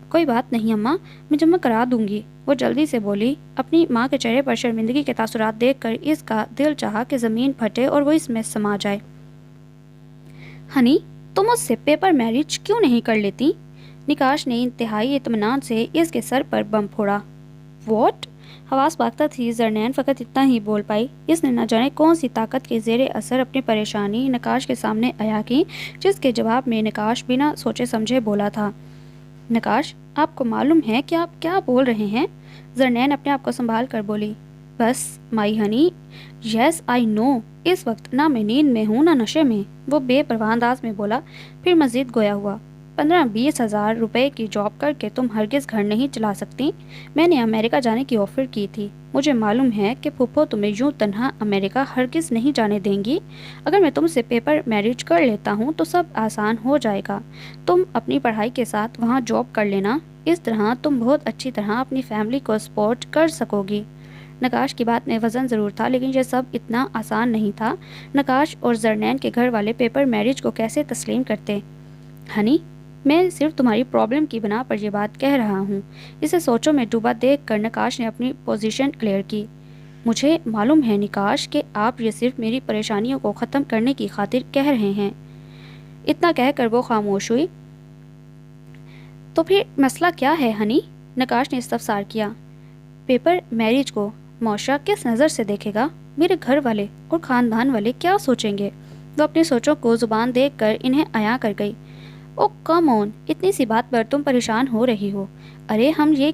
کوئی بات نہیں اماں، میں جمع کرا دوں گی، وہ جلدی سے بولی۔ اپنی ماں کے چہرے پر شرمندگی کے تاثرات دیکھ کر اس کا دل چاہا کہ زمین پھٹے اور وہ اس میں سما جائے۔ ہنی تم مجھ سے پیپر میرج کیوں نہیں کر لیتی؟ نقاش نے انتہائی اطمینان سے اس کے سر پر بم پھوڑا۔ واٹ؟ حواس باختہ تھی زرنین، فقط اتنا ہی بول پائی۔ اس نے نہ جانے کون سی طاقت کے زیر اثر اپنی پریشانی نقاش کے سامنے عیاں کی، جس کے جواب میں نقاش بنا سوچے سمجھے بولا تھا۔ نقاش آپ کو معلوم ہے کہ آپ کیا بول رہے ہیں؟ زرنین اپنے آپ کو سنبھال کر بولی۔ بس مائی ہنی، یس آئی نو، اس وقت نہ میں نیند میں ہوں نہ نشے میں، وہ بے پرواہ انداز میں بولا، پھر مزید گویا ہوا۔ 15-20 ہزار روپے کی جاب کر کے تم ہرگز گھر نہیں چلا سکتی۔ میں نے امریکہ جانے کی آفر کی تھی۔ مجھے معلوم ہے کہ پھپھو تمہیں یوں تنہا امریکہ ہرگز نہیں جانے دیں گی۔ اگر میں تم سے پیپر میرج کر لیتا ہوں تو سب آسان ہو جائے گا۔ تم اپنی پڑھائی کے ساتھ وہاں جاب کر لینا، اس طرح تم بہت اچھی طرح اپنی فیملی کو سپورٹ کر سکو گی۔ نقاش کی بات میں وزن ضرور تھا، لیکن یہ سب اتنا آسان نہیں تھا۔ نقاش اور زرنین کے گھر والے پیپر میرج کو کیسے تسلیم کرتے؟ ہنی میں صرف تمہاری پرابلم کی بنا پر یہ بات کہہ رہا ہوں۔ اسے سوچوں میں ڈوبا دیکھ کر نقاش نے اپنی پوزیشن کلیئر کی۔ مجھے معلوم ہے نقاش کہ آپ یہ صرف میری پریشانیوں کو ختم کرنے کی خاطر کہہ رہے ہیں۔ اتنا کہہ کر وہ خاموش ہوئی۔ تو پھر مسئلہ کیا ہے ہنی؟ نقاش نے استفسار کیا۔ پیپر میرج کو معاشرہ کس نظر سے دیکھے گا؟ میرے گھر والے اور خاندان والے کیا سوچیں گے؟ وہ اپنی سوچوں کو زبان دیکھ کر انہیں عیاں کر گئی۔ او کم آن، اتنی سی بات پر تم پریشان ہو رہی ہو۔ ارے ہم یہ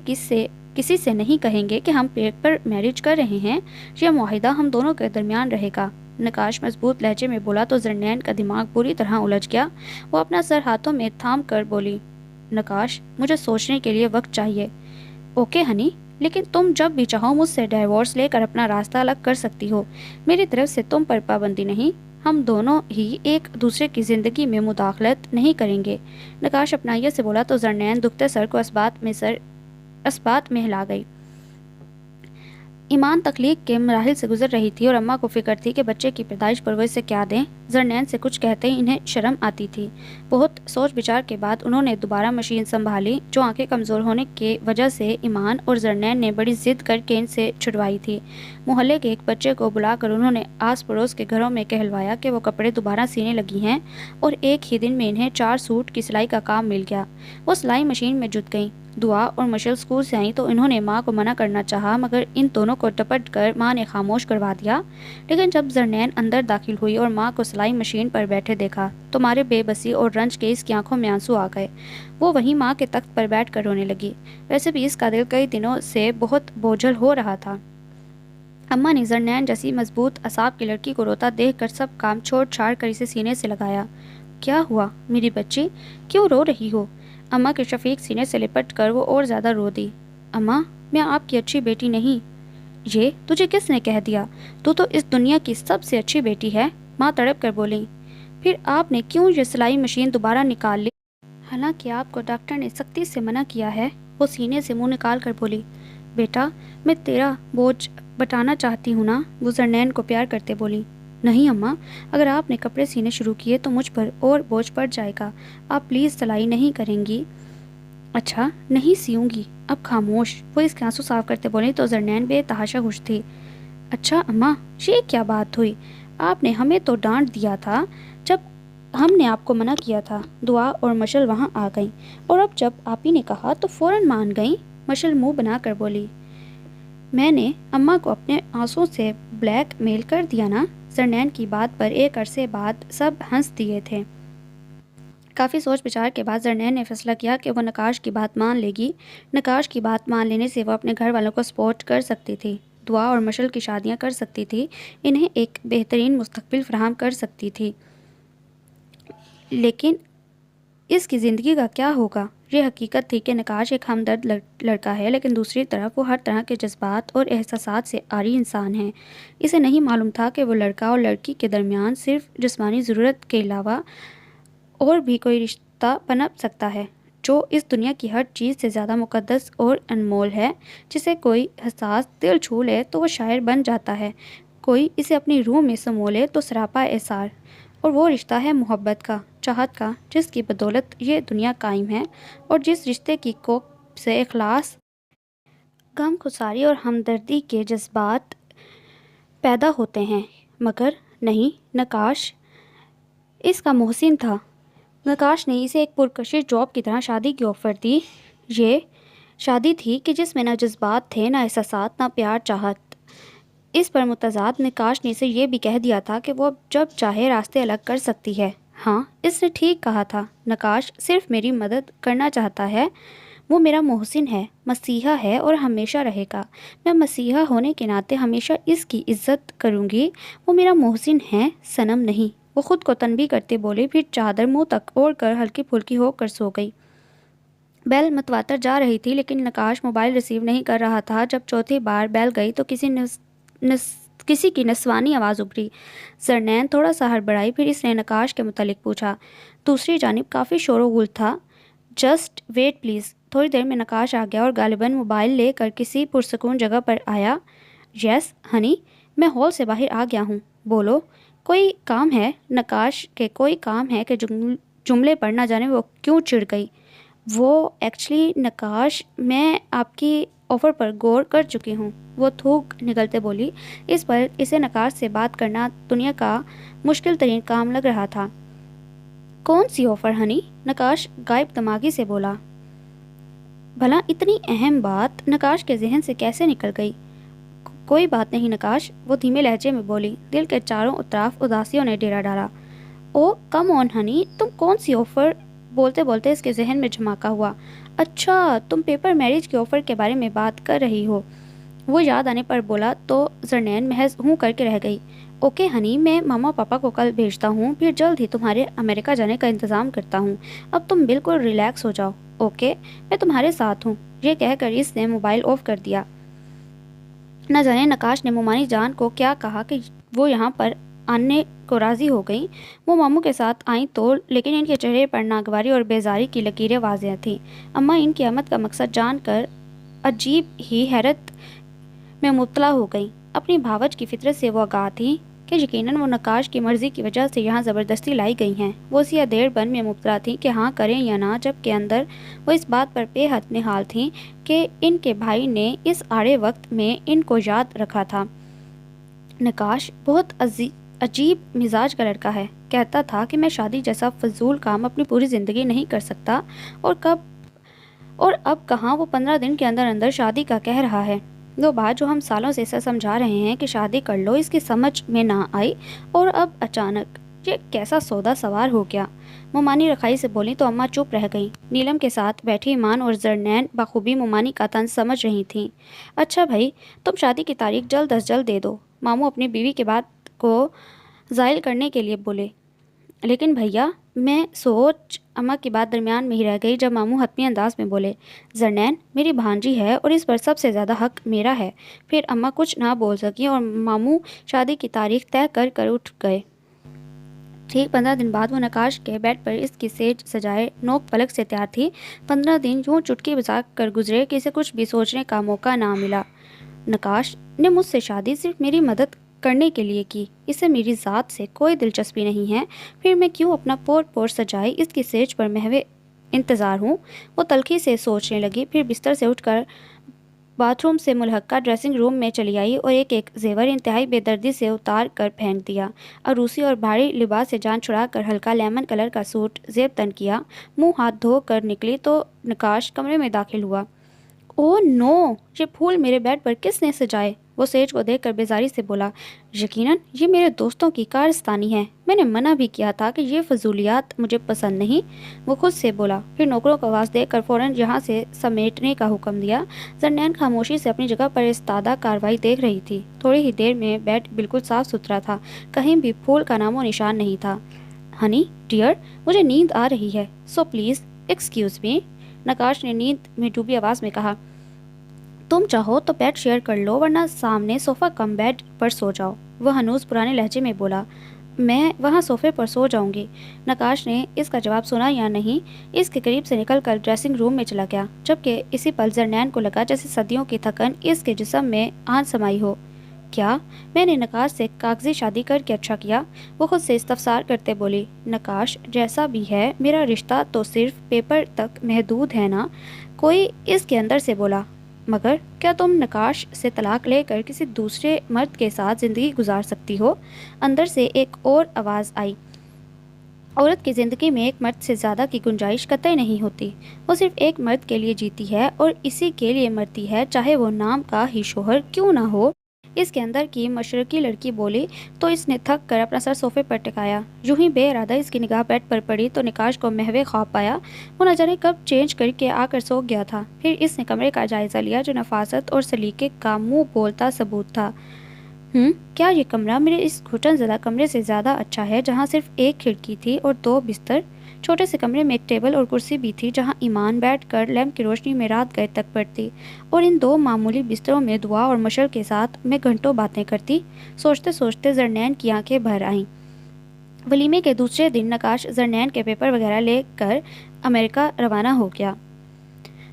کسی سے نہیں کہیں گے کہ ہم پیپر میرج کر رہے ہیں، یہ معاہدہ ہم دونوں کے درمیان رہے گا، نقاش مضبوط لہجے میں بولا تو زرنین کا دماغ بری طرح الجھ گیا۔ وہ اپنا سر ہاتھوں میں تھام کر بولی، نقاش مجھے سوچنے کے لیے وقت چاہیے۔ اوکے ہنی، لیکن تم جب بھی چاہو مجھ سے ڈائیورس لے کر اپنا راستہ الگ کر سکتی ہو، میری طرف سے تم پر پابندی نہیں۔ ہم دونوں ہی ایک دوسرے کی زندگی میں مداخلت نہیں کریں گے، نقاش اپنائیت سے بولا تو زرنین دکھتے سر کو اسبات میں ہلا گئی۔ ایمان تخلیق کے مراحل سے گزر رہی تھی اور اماں کو فکر تھی کہ بچے کی پیدائش پر وہ اسے کیا دیں۔ زرنین سے کچھ کہتے ہی انہیں شرم آتی تھی۔ بہت سوچ بچار کے بعد انہوں نے دوبارہ مشین سنبھالی، جو آنکھیں کمزور ہونے کی وجہ سے ایمان اور زرنین نے بڑی ضد کر کے ان سے چھڑوائی تھی۔ محلے کے ایک بچے کو بلا کر انہوں نے آس پڑوس کے گھروں میں کہلوایا کہ وہ کپڑے دوبارہ سینے لگی ہیں، اور ایک ہی دن میں انہیں 4 سوٹ کی سلائی کا کام مل گیا۔ وہ سلائی مشین میں جت گئیں۔ دعا اور مشل اسکول سے آئیں تو انہوں نے ماں کو منع کرنا چاہا، مگر ان دونوں کو ٹپٹ کر ماں نے خاموش کروا دیا۔ لیکن جب زرنین اندر داخل ہوئی اور ماں کو سلائی مشین پر بیٹھے دیکھا تو مارے بے بسی اور رنج کے اس کی آنکھوں میں آنسو آ گئے۔ وہ وہیں ماں کے تخت پر بیٹھ کر رونے لگی۔ ویسے بھی اس کا دل کئی دنوں سے بہت بوجھل ہو رہا تھا۔ اماں نے زرنین جیسی مضبوط اعصاب کی لڑکی کو روتا دیکھ کر سب کام چھوڑ چھاڑ کر اسے سینے سے لگایا۔ کیا ہوا میری بچی، کیوں رو رہی ہو؟ اماں کے شفیق سینے سے لپٹ کر وہ اور زیادہ رو دی۔ اماں میں آپ کی اچھی بیٹی نہیں۔ یہ تجھے کس نے کہہ دیا؟ تو اس دنیا کی سب سے اچھی بیٹی ہے، ماں تڑپ کر بولی۔ پھر آپ نے کیوں یہ سلائی مشین دوبارہ نکال لی؟ حالانکہ آپ کو ڈاکٹر نے سختی سے منع کیا ہے، وہ سینے سے منہ نکال کر بولی۔ بیٹا میں تیرا بوجھ بٹانا چاہتی ہوں نا، وہ زرنین کو پیار کرتے بولی۔ نہیں اماں، اگر آپ نے کپڑے سینے شروع کیے تو مجھ پر اور بوجھ پڑ جائے گا، آپ پلیز سلائی نہیں کریں گی؟ اچھا نہیں سیوں گی، اب خاموش، وہ اس کے آنسو صاف کرتے بولی تو زرنین بے تحاشا خوش تھی۔ اچھا اماں، یہ کیا بات ہوئی؟ آپ نے ہمیں تو ڈانٹ دیا تھا جب ہم نے آپ کو منع کیا تھا۔ دعا اور مشل وہاں آ گئیں اور اب جب آپی نے کہا تو فوراً مان گئیں۔ مشل منہ بنا کر بولی، میں نے اماں کو اپنے آنسوں سے بلیک میل کر دیا نا۔ زرنین کی بات پر ایک عرصے بعد سب ہنس دیے تھے۔ کافی سوچ بچار کے بعد زرنین نے فیصلہ کیا کہ وہ نقاش کی بات مان لے گی۔ نقاش کی بات مان لینے سے وہ اپنے گھر والوں کو سپورٹ کر سکتی تھی، دعا اور مشل کی شادیاں کر سکتی تھی، انہیں ایک بہترین مستقبل فراہم کر سکتی تھی۔ لیکن اس کی زندگی کا کیا ہوگا؟ یہ حقیقت تھی کہ نقاش ایک ہمدرد لڑکا ہے، لیکن دوسری طرف وہ ہر طرح کے جذبات اور احساسات سے عاری انسان ہے۔ اسے نہیں معلوم تھا کہ وہ لڑکا اور لڑکی کے درمیان صرف جسمانی ضرورت کے علاوہ اور بھی کوئی رشتہ پنپ سکتا ہے جو اس دنیا کی ہر چیز سے زیادہ مقدس اور انمول ہے۔ جسے کوئی حساس دل چھو لے تو وہ شاعر بن جاتا ہے، کوئی اسے اپنی روح میں سمو لے تو سراپا احسار، اور وہ رشتہ ہے محبت کا، چاہت کا، جس کی بدولت یہ دنیا قائم ہے، اور جس رشتے کی کوکھ سے اخلاص، غم گساری اور ہمدردی کے جذبات پیدا ہوتے ہیں۔ مگر نہیں، نقاش اس کا محسن تھا۔ نقاش نے اسے ایک پرکشش جاب کی طرح شادی کی آفر دی۔ یہ شادی تھی کہ جس میں نہ جذبات تھے، نہ احساسات، نہ پیار چاہت۔ اس پر متضاد نقاش نے اسے یہ بھی کہہ دیا تھا کہ وہ جب چاہے راستے الگ کر سکتی ہے۔ ہاں، اس نے ٹھیک کہا تھا۔ نقاش صرف میری مدد کرنا چاہتا ہے۔ وہ میرا محسن ہے، مسیحا ہے اور ہمیشہ رہے گا۔ میں مسیحا ہونے کے ناطے ہمیشہ اس کی عزت کروں گی۔ وہ میرا محسن ہے، صنم نہیں۔ وہ خود کو تنبیہ کرتے بولے، پھر چادر منہ تک اوڑھ کر ہلکی پھلکی ہو کر سو گئی۔ بیل متواتر جا رہی تھی، لیکن نقاش موبائل ریسیو نہیں کر رہا تھا۔ جب چوتھی بار بیل گئی تو کسی کی نسوانی آواز ابھری۔ زرنین تھوڑا سا ہڑبڑائی، پھر اس نے نقاش کے متعلق پوچھا۔ دوسری جانب کافی شور و غل تھا۔ Just wait please. تھوڑی دیر میں نقاش آ گیا اور غالباً موبائل لے کر کسی پرسکون جگہ پر آیا۔ یس ہنی، میں ہال سے باہر آ گیا ہوں۔ بولو، کوئی کام ہے؟ نقاش کے کوئی کام ہے کہ جملے پر نہ جانے وہ کیوں چڑ گئی۔ وہ ایکچولی نقاش، میں آپ کی آفر پر غور کر چکی ہوں، وہ تھوک نکلتے بولی۔ اس پر اسے نقاش سے بات کرنا دنیا کا مشکل ترین کام لگ رہا تھا۔ کون سی آفر ہنی؟ نقاش غائب دماغی سے بولا۔ بھلا اتنی اہم بات نقاش کے ذہن سے کیسے نکل گئی؟ کوئی بات نہیں نقاش، وہ دھیمے لہجے میں بولی۔ دل کے چاروں اطراف اداسیوں نے ڈیرا ڈالا۔ او کم آن ہنی، تم کون سی آفر؟ بولتے بولتے اس کے ذہن میں جھماکا ہوا۔ اچھا، تم پیپر میرج کے آفر کے بارے میں بات کر رہی ہو۔ وہ یاد آنے پر بولا تو زرنین محض ہوں کر کے رہ گئی۔ اوکے ہنی، میں ماما پاپا کو کل بھیجتا ہوں، پھر جلد ہی تمہارے امریکہ جانے کا انتظام کرتا ہوں۔ اب تم بالکل ریلیکس ہو جاؤ، اوکے؟ میں تمہارے ساتھ ہوں۔ یہ کہہ کر اس نے موبائل آف کر دیا۔ نہ جانے نقاش نے مومانی جان کو کیا کہا کہ وہ یہاں پر آنے کو راضی ہو گئیں۔ وہ ماموں کے ساتھ آئیں تو، لیکن ان کے چہرے پر ناگواری اور بیزاری کی لکیریں واضح تھیں۔ اماں ان کی آمد کا مقصد جان کر عجیب ہی حیرت میں مبتلا ہو گئیں۔ اپنی بھاوج کی فطرت سے وہ آگاہ تھیں کہ یقیناً وہ نقاش کی مرضی کی وجہ سے یہاں زبردستی لائی گئی ہیں۔ وہ اسی ادھیڑ بن میں مبتلا تھیں کہ ہاں کریں یا نہ، جبکہ اندر وہ اس بات پر بے حد نہال تھیں کہ ان کے بھائی نے اس آڑے وقت میں ان کو یاد رکھا تھا۔ نقاش بہت عجیب مزاج کا لڑکا ہے۔ کہتا تھا کہ میں شادی جیسا فضول کام اپنی پوری زندگی نہیں کر سکتا، اور اب کہاں وہ 15 دن کے اندر اندر شادی کا کہہ رہا ہے۔ وہ بات جو ہم سالوں سے اسے سمجھا رہے ہیں کہ شادی کر لو، اس کی سمجھ میں نہ آئی، اور اب اچانک یہ کیسا سودا سوار ہو گیا۔ مومانی رکھائی سے بولی تو اماں چپ رہ گئیں۔ نیلم کے ساتھ بیٹھی ایمان اور زرنین بخوبی مومانی کا طنز سمجھ رہی تھیں۔ اچھا بھائی، تم شادی کی تاریخ جلد از جلد دے دو، ماموں اپنی بیوی کے بات کو زائل کرنے کے لیے بولے۔ لیکن بھیا، میں سوچ، اماں کی بات درمیان میں ہی رہ گئی جب ماموں حتمی انداز میں بولے، زرنین میری بھانجی ہے اور اس پر سب سے زیادہ حق میرا ہے۔ پھر اماں کچھ نہ بول سکی اور ماموں شادی کی تاریخ طے کر کر اٹھ گئے۔ ٹھیک 15 دن بعد وہ نقاش کے بیڈ پر اس کی سیج سجائے نوک پلک سے تیار تھی۔ 15 دن یوں چٹکی بجا کر گزرے کہ اسے کچھ بھی سوچنے کا موقع نہ ملا۔ نقاش نے مجھ سے شادی صرف میری مدد کرنے کے لیے کی، اسے میری ذات سے کوئی دلچسپی نہیں ہے، پھر میں کیوں اپنا پور سجائے اس کی سیج پر محو انتظار ہوں۔ وہ تلخی سے سوچنے لگی، پھر بستر سے اٹھ کر باتھ روم سے ملحقہ ڈریسنگ روم میں چلی آئی اور ایک ایک زیور انتہائی بے دردی سے اتار کر پھینک دیا۔ عروسی اور بھاری لباس سے جان چھڑا کر ہلکا لیمن کلر کا سوٹ زیب تن کیا، منہ ہاتھ دھو کر نکلی تو نکاش کمرے میں داخل ہوا۔ اوہ نو، یہ پھول میرے بیڈ پر کس نے سجائے؟ وہ سیج کو دیکھ کر بیزاری سے بولا۔ یقیناً یہ میرے دوستوں کی کارستانی ہے، میں نے منع بھی کیا تھا کہ یہ فضولیات مجھے پسند نہیں، وہ خود سے بولا۔ پھر نوکروں کو آواز دے کر فوراً یہاں سے سمیٹنے کا حکم دیا۔ زرنین خاموشی سے اپنی جگہ پر استادہ کارروائی دیکھ رہی تھی۔ تھوڑی ہی دیر میں بیڈ بالکل صاف ستھرا تھا، کہیں بھی پھول کا نام و نشان نہیں تھا۔ ہنی ڈیئر، مجھے نیند آ رہی ہے، so please excuse me, Naqash نے نیند میں ڈوبی آواز میں کہا۔ تم چاہو تو بیڈ شیئر کر لو ورنہ سامنے صوفہ کم بیڈ پر سو جاؤ، وہ ہنوز پرانے لہجے میں بولا۔ میں وہاں صوفے پر سو جاؤں گی۔ نکاش نے اس کا جواب سنا یا نہیں، اس کے قریب سے نکل کر ڈریسنگ روم میں چلا گیا، جبکہ اسی پل زرنین کو لگا جیسے صدیوں کی تھکن اس کے جسم میں آن سمائی ہو۔ کیا میں نے نکاش سے کاغذی شادی کر کے اچھا کیا؟ وہ خود سے استفسار کرتے بولی۔ نکاش، جیسا بھی ہے میرا رشتہ تو صرف پیپر تک محدود ہے نا، کوئی اس کے اندر سے بولا۔ مگر کیا تم نکاش سے طلاق لے کر کسی دوسرے مرد کے ساتھ زندگی گزار سکتی ہو؟ اندر سے ایک اور آواز آئی۔ عورت کی زندگی میں ایک مرد سے زیادہ کی گنجائش قطعی نہیں ہوتی، وہ صرف ایک مرد کے لیے جیتی ہے اور اسی کے لیے مرتی ہے، چاہے وہ نام کا ہی شوہر کیوں نہ ہو۔ اس کے اندر کی مشرقی لڑکی بولی تو اس نے تھک کر اپنا سر صوفے پر ٹکایا۔ یوں ہی بے ارادہ اس کی نگاہ بیڈ پر پڑی تو نکاش کو محو خواب پایا، وہ نہ جانے کب چینج کر کے آ کر سو گیا تھا۔ پھر اس نے کمرے کا جائزہ لیا جو نفاست اور سلیقے کا منہ بولتا ثبوت تھا۔ کیا یہ کمرہ میرے اس گھٹن زدہ کمرے سے زیادہ اچھا ہے جہاں صرف ایک کھڑکی تھی اور 2 بستر؟ چھوٹے سے کمرے میں ایک ٹیبل اور کرسی بھی تھی جہاں ایمان بیٹھ کر لیمپ کی روشنی میں رات گئے تک پڑتی، اور ان 2 معمولی بستروں میں دعا اور مشل کے ساتھ میں گھنٹوں باتیں کرتی۔ سوچتے سوچتے زرنین کی آنکھیں بھر آئیں۔ ولیمے کے دوسرے دن نکاش زرنین کے پیپر وغیرہ لے کر امریکہ روانہ ہو گیا۔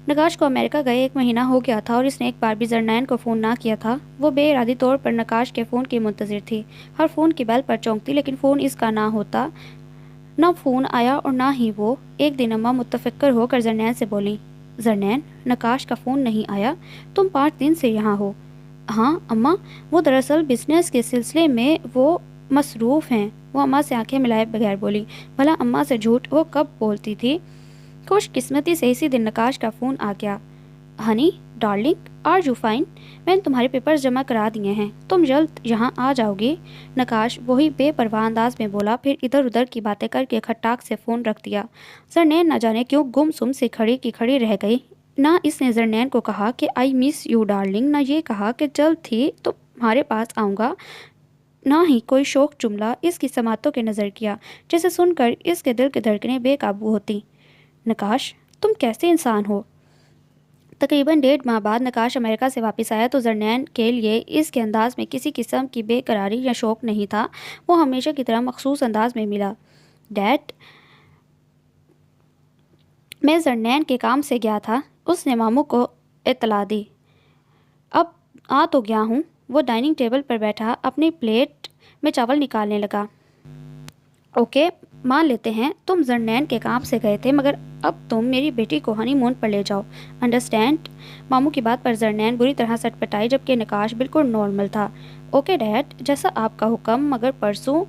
نکاش کو امریکہ گئے 1 مہینہ ہو گیا تھا اور اس نے ایک بار بھی زرنین کو فون نہ کیا تھا۔ وہ بے ارادی طور پر نکاش کے فون کی منتظر تھی، ہر فون کی بیل پر چونکتی، لیکن فون اس کا نہ ہوتا۔ نہ فون آیا اور نہ ہی وہ۔ ایک دن اماں متفکر ہو کر زرنین سے بولی، زرنین، نکاش کا فون نہیں آیا، تم 5 دن سے یہاں ہو؟ ہاں اماں، وہ دراصل بزنس کے سلسلے میں وہ مصروف ہیں، وہ اماں سے آنکھیں ملائے بغیر بولی۔ بھلا اماں سے جھوٹ وہ کب بولتی تھی؟ خوش قسمتی سے اسی دن نکاش کا فون آ گیا۔ Honey darling, are you fine? میں نے تمہارے پیپرز جمع کرا دیے ہیں، تم جلد یہاں آ جاؤ گی؟ نکاش وہی بے پرواہ انداز میں بولا، پھر ادھر ادھر کی باتیں کر کے کھٹاک سے فون رکھ دیا۔ زرنین نہ جانے کیوں گم سم سے کھڑی کی کھڑی رہ گئی۔ نہ اس نے زرنین کو کہا کہ آئی مس یو ڈارلنگ، نہ یہ کہا کہ جلد ہی تمہارے پاس آؤں گا، نہ ہی کوئی شوق جملہ اس کی سماعتوں کے نظر کیا، جسے سن کر اس کے دل کی دھڑکنیں بے قابو ہوتی۔ نکاش، تم کیسے انسان ہو؟ تقریباً 1.5 ماہ بعد نکاش امریکہ سے واپس آیا تو زرنین کے لیے اس کے انداز میں کسی قسم کی بے قراری یا شوق نہیں تھا، وہ ہمیشہ کی طرح مخصوص انداز میں ملا۔ ڈیڈ، میں زرنین کے کام سے گیا تھا، اس نے ماموں کو اطلاع دی۔ اب آ تو گیا ہوں۔ وہ ڈائننگ ٹیبل پر بیٹھا اپنی پلیٹ میں چاول نکالنے لگا۔ اوکے، مان لیتے ہیں تم زرنین کے کام سے گئے تھے، مگر اب تم میری بیٹی کو ہنی مون پر لے جاؤ، انڈرسٹینڈ؟ ماموں کی بات پر زرنین بری طرح سٹ پٹائی، جبکہ نکاش بالکل نارمل تھا۔ اوکے ڈیڈ، جیسا آپ کا حکم، مگر پرسوں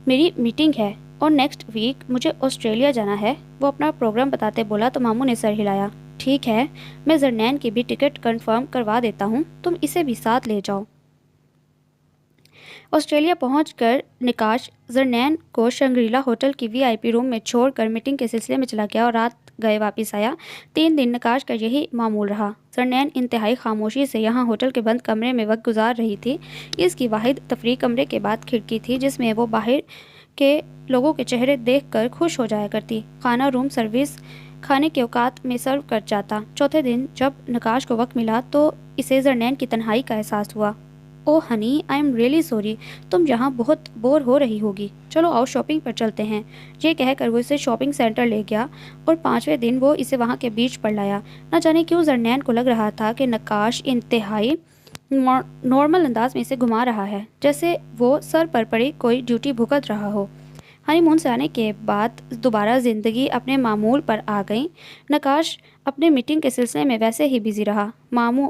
میری میٹنگ ہے اور نیکسٹ ویک مجھے آسٹریلیا جانا ہے، وہ اپنا پروگرام بتاتے بولا تو ماموں نے سر ہلایا۔ ٹھیک ہے، میں زرنین کی بھی ٹکٹ کنفرم کروا دیتا ہوں، تم اسے بھی ساتھ لے جاؤ۔ آسٹریلیا پہنچ کر نکاش زرنین کو شنگریلا ہوٹل کی VIP روم میں چھوڑ کر میٹنگ کے سلسلے میں چلا گیا اور رات گئے واپس آیا۔ 3 دن نکاش کا یہی معمول رہا۔ زرنین انتہائی خاموشی سے یہاں ہوٹل کے بند کمرے میں وقت گزار رہی تھی۔ اس کی واحد تفریح کمرے کے بعد کھڑکی تھی جس میں وہ باہر کے لوگوں کے چہرے دیکھ کر خوش ہو جایا کرتی۔ کھانا روم سروس کھانے کے اوقات میں سرو کر جاتا۔ چوتھے دن جب نکاش کو وقت ملا تو اسے زرنین کی تنہائی کا احساس ہوا۔ Oh honey, I am really sorry, تم یہاں بہت بور ہو رہی ہوگی، چلو آؤ شاپنگ پر چلتے ہیں۔ یہ کہہ کر وہ اسے شاپنگ سینٹر لے گیا اور 5ویں دن وہ اسے وہاں کے بیچ پر لایا۔ نہ جانے کیوں زرنین کو لگ رہا تھا کہ نکاش انتہائی نارمل انداز میں اسے گھما رہا ہے، جیسے وہ سر پر پڑی کوئی ڈیوٹی بھگت رہا ہو۔ ہنی مون سے آنے کے بعد دوبارہ زندگی اپنے معمول پر آ گئی۔ نکاش اپنے میٹنگ کے سلسلے میں ویسے ہی بزی رہا۔ ماموں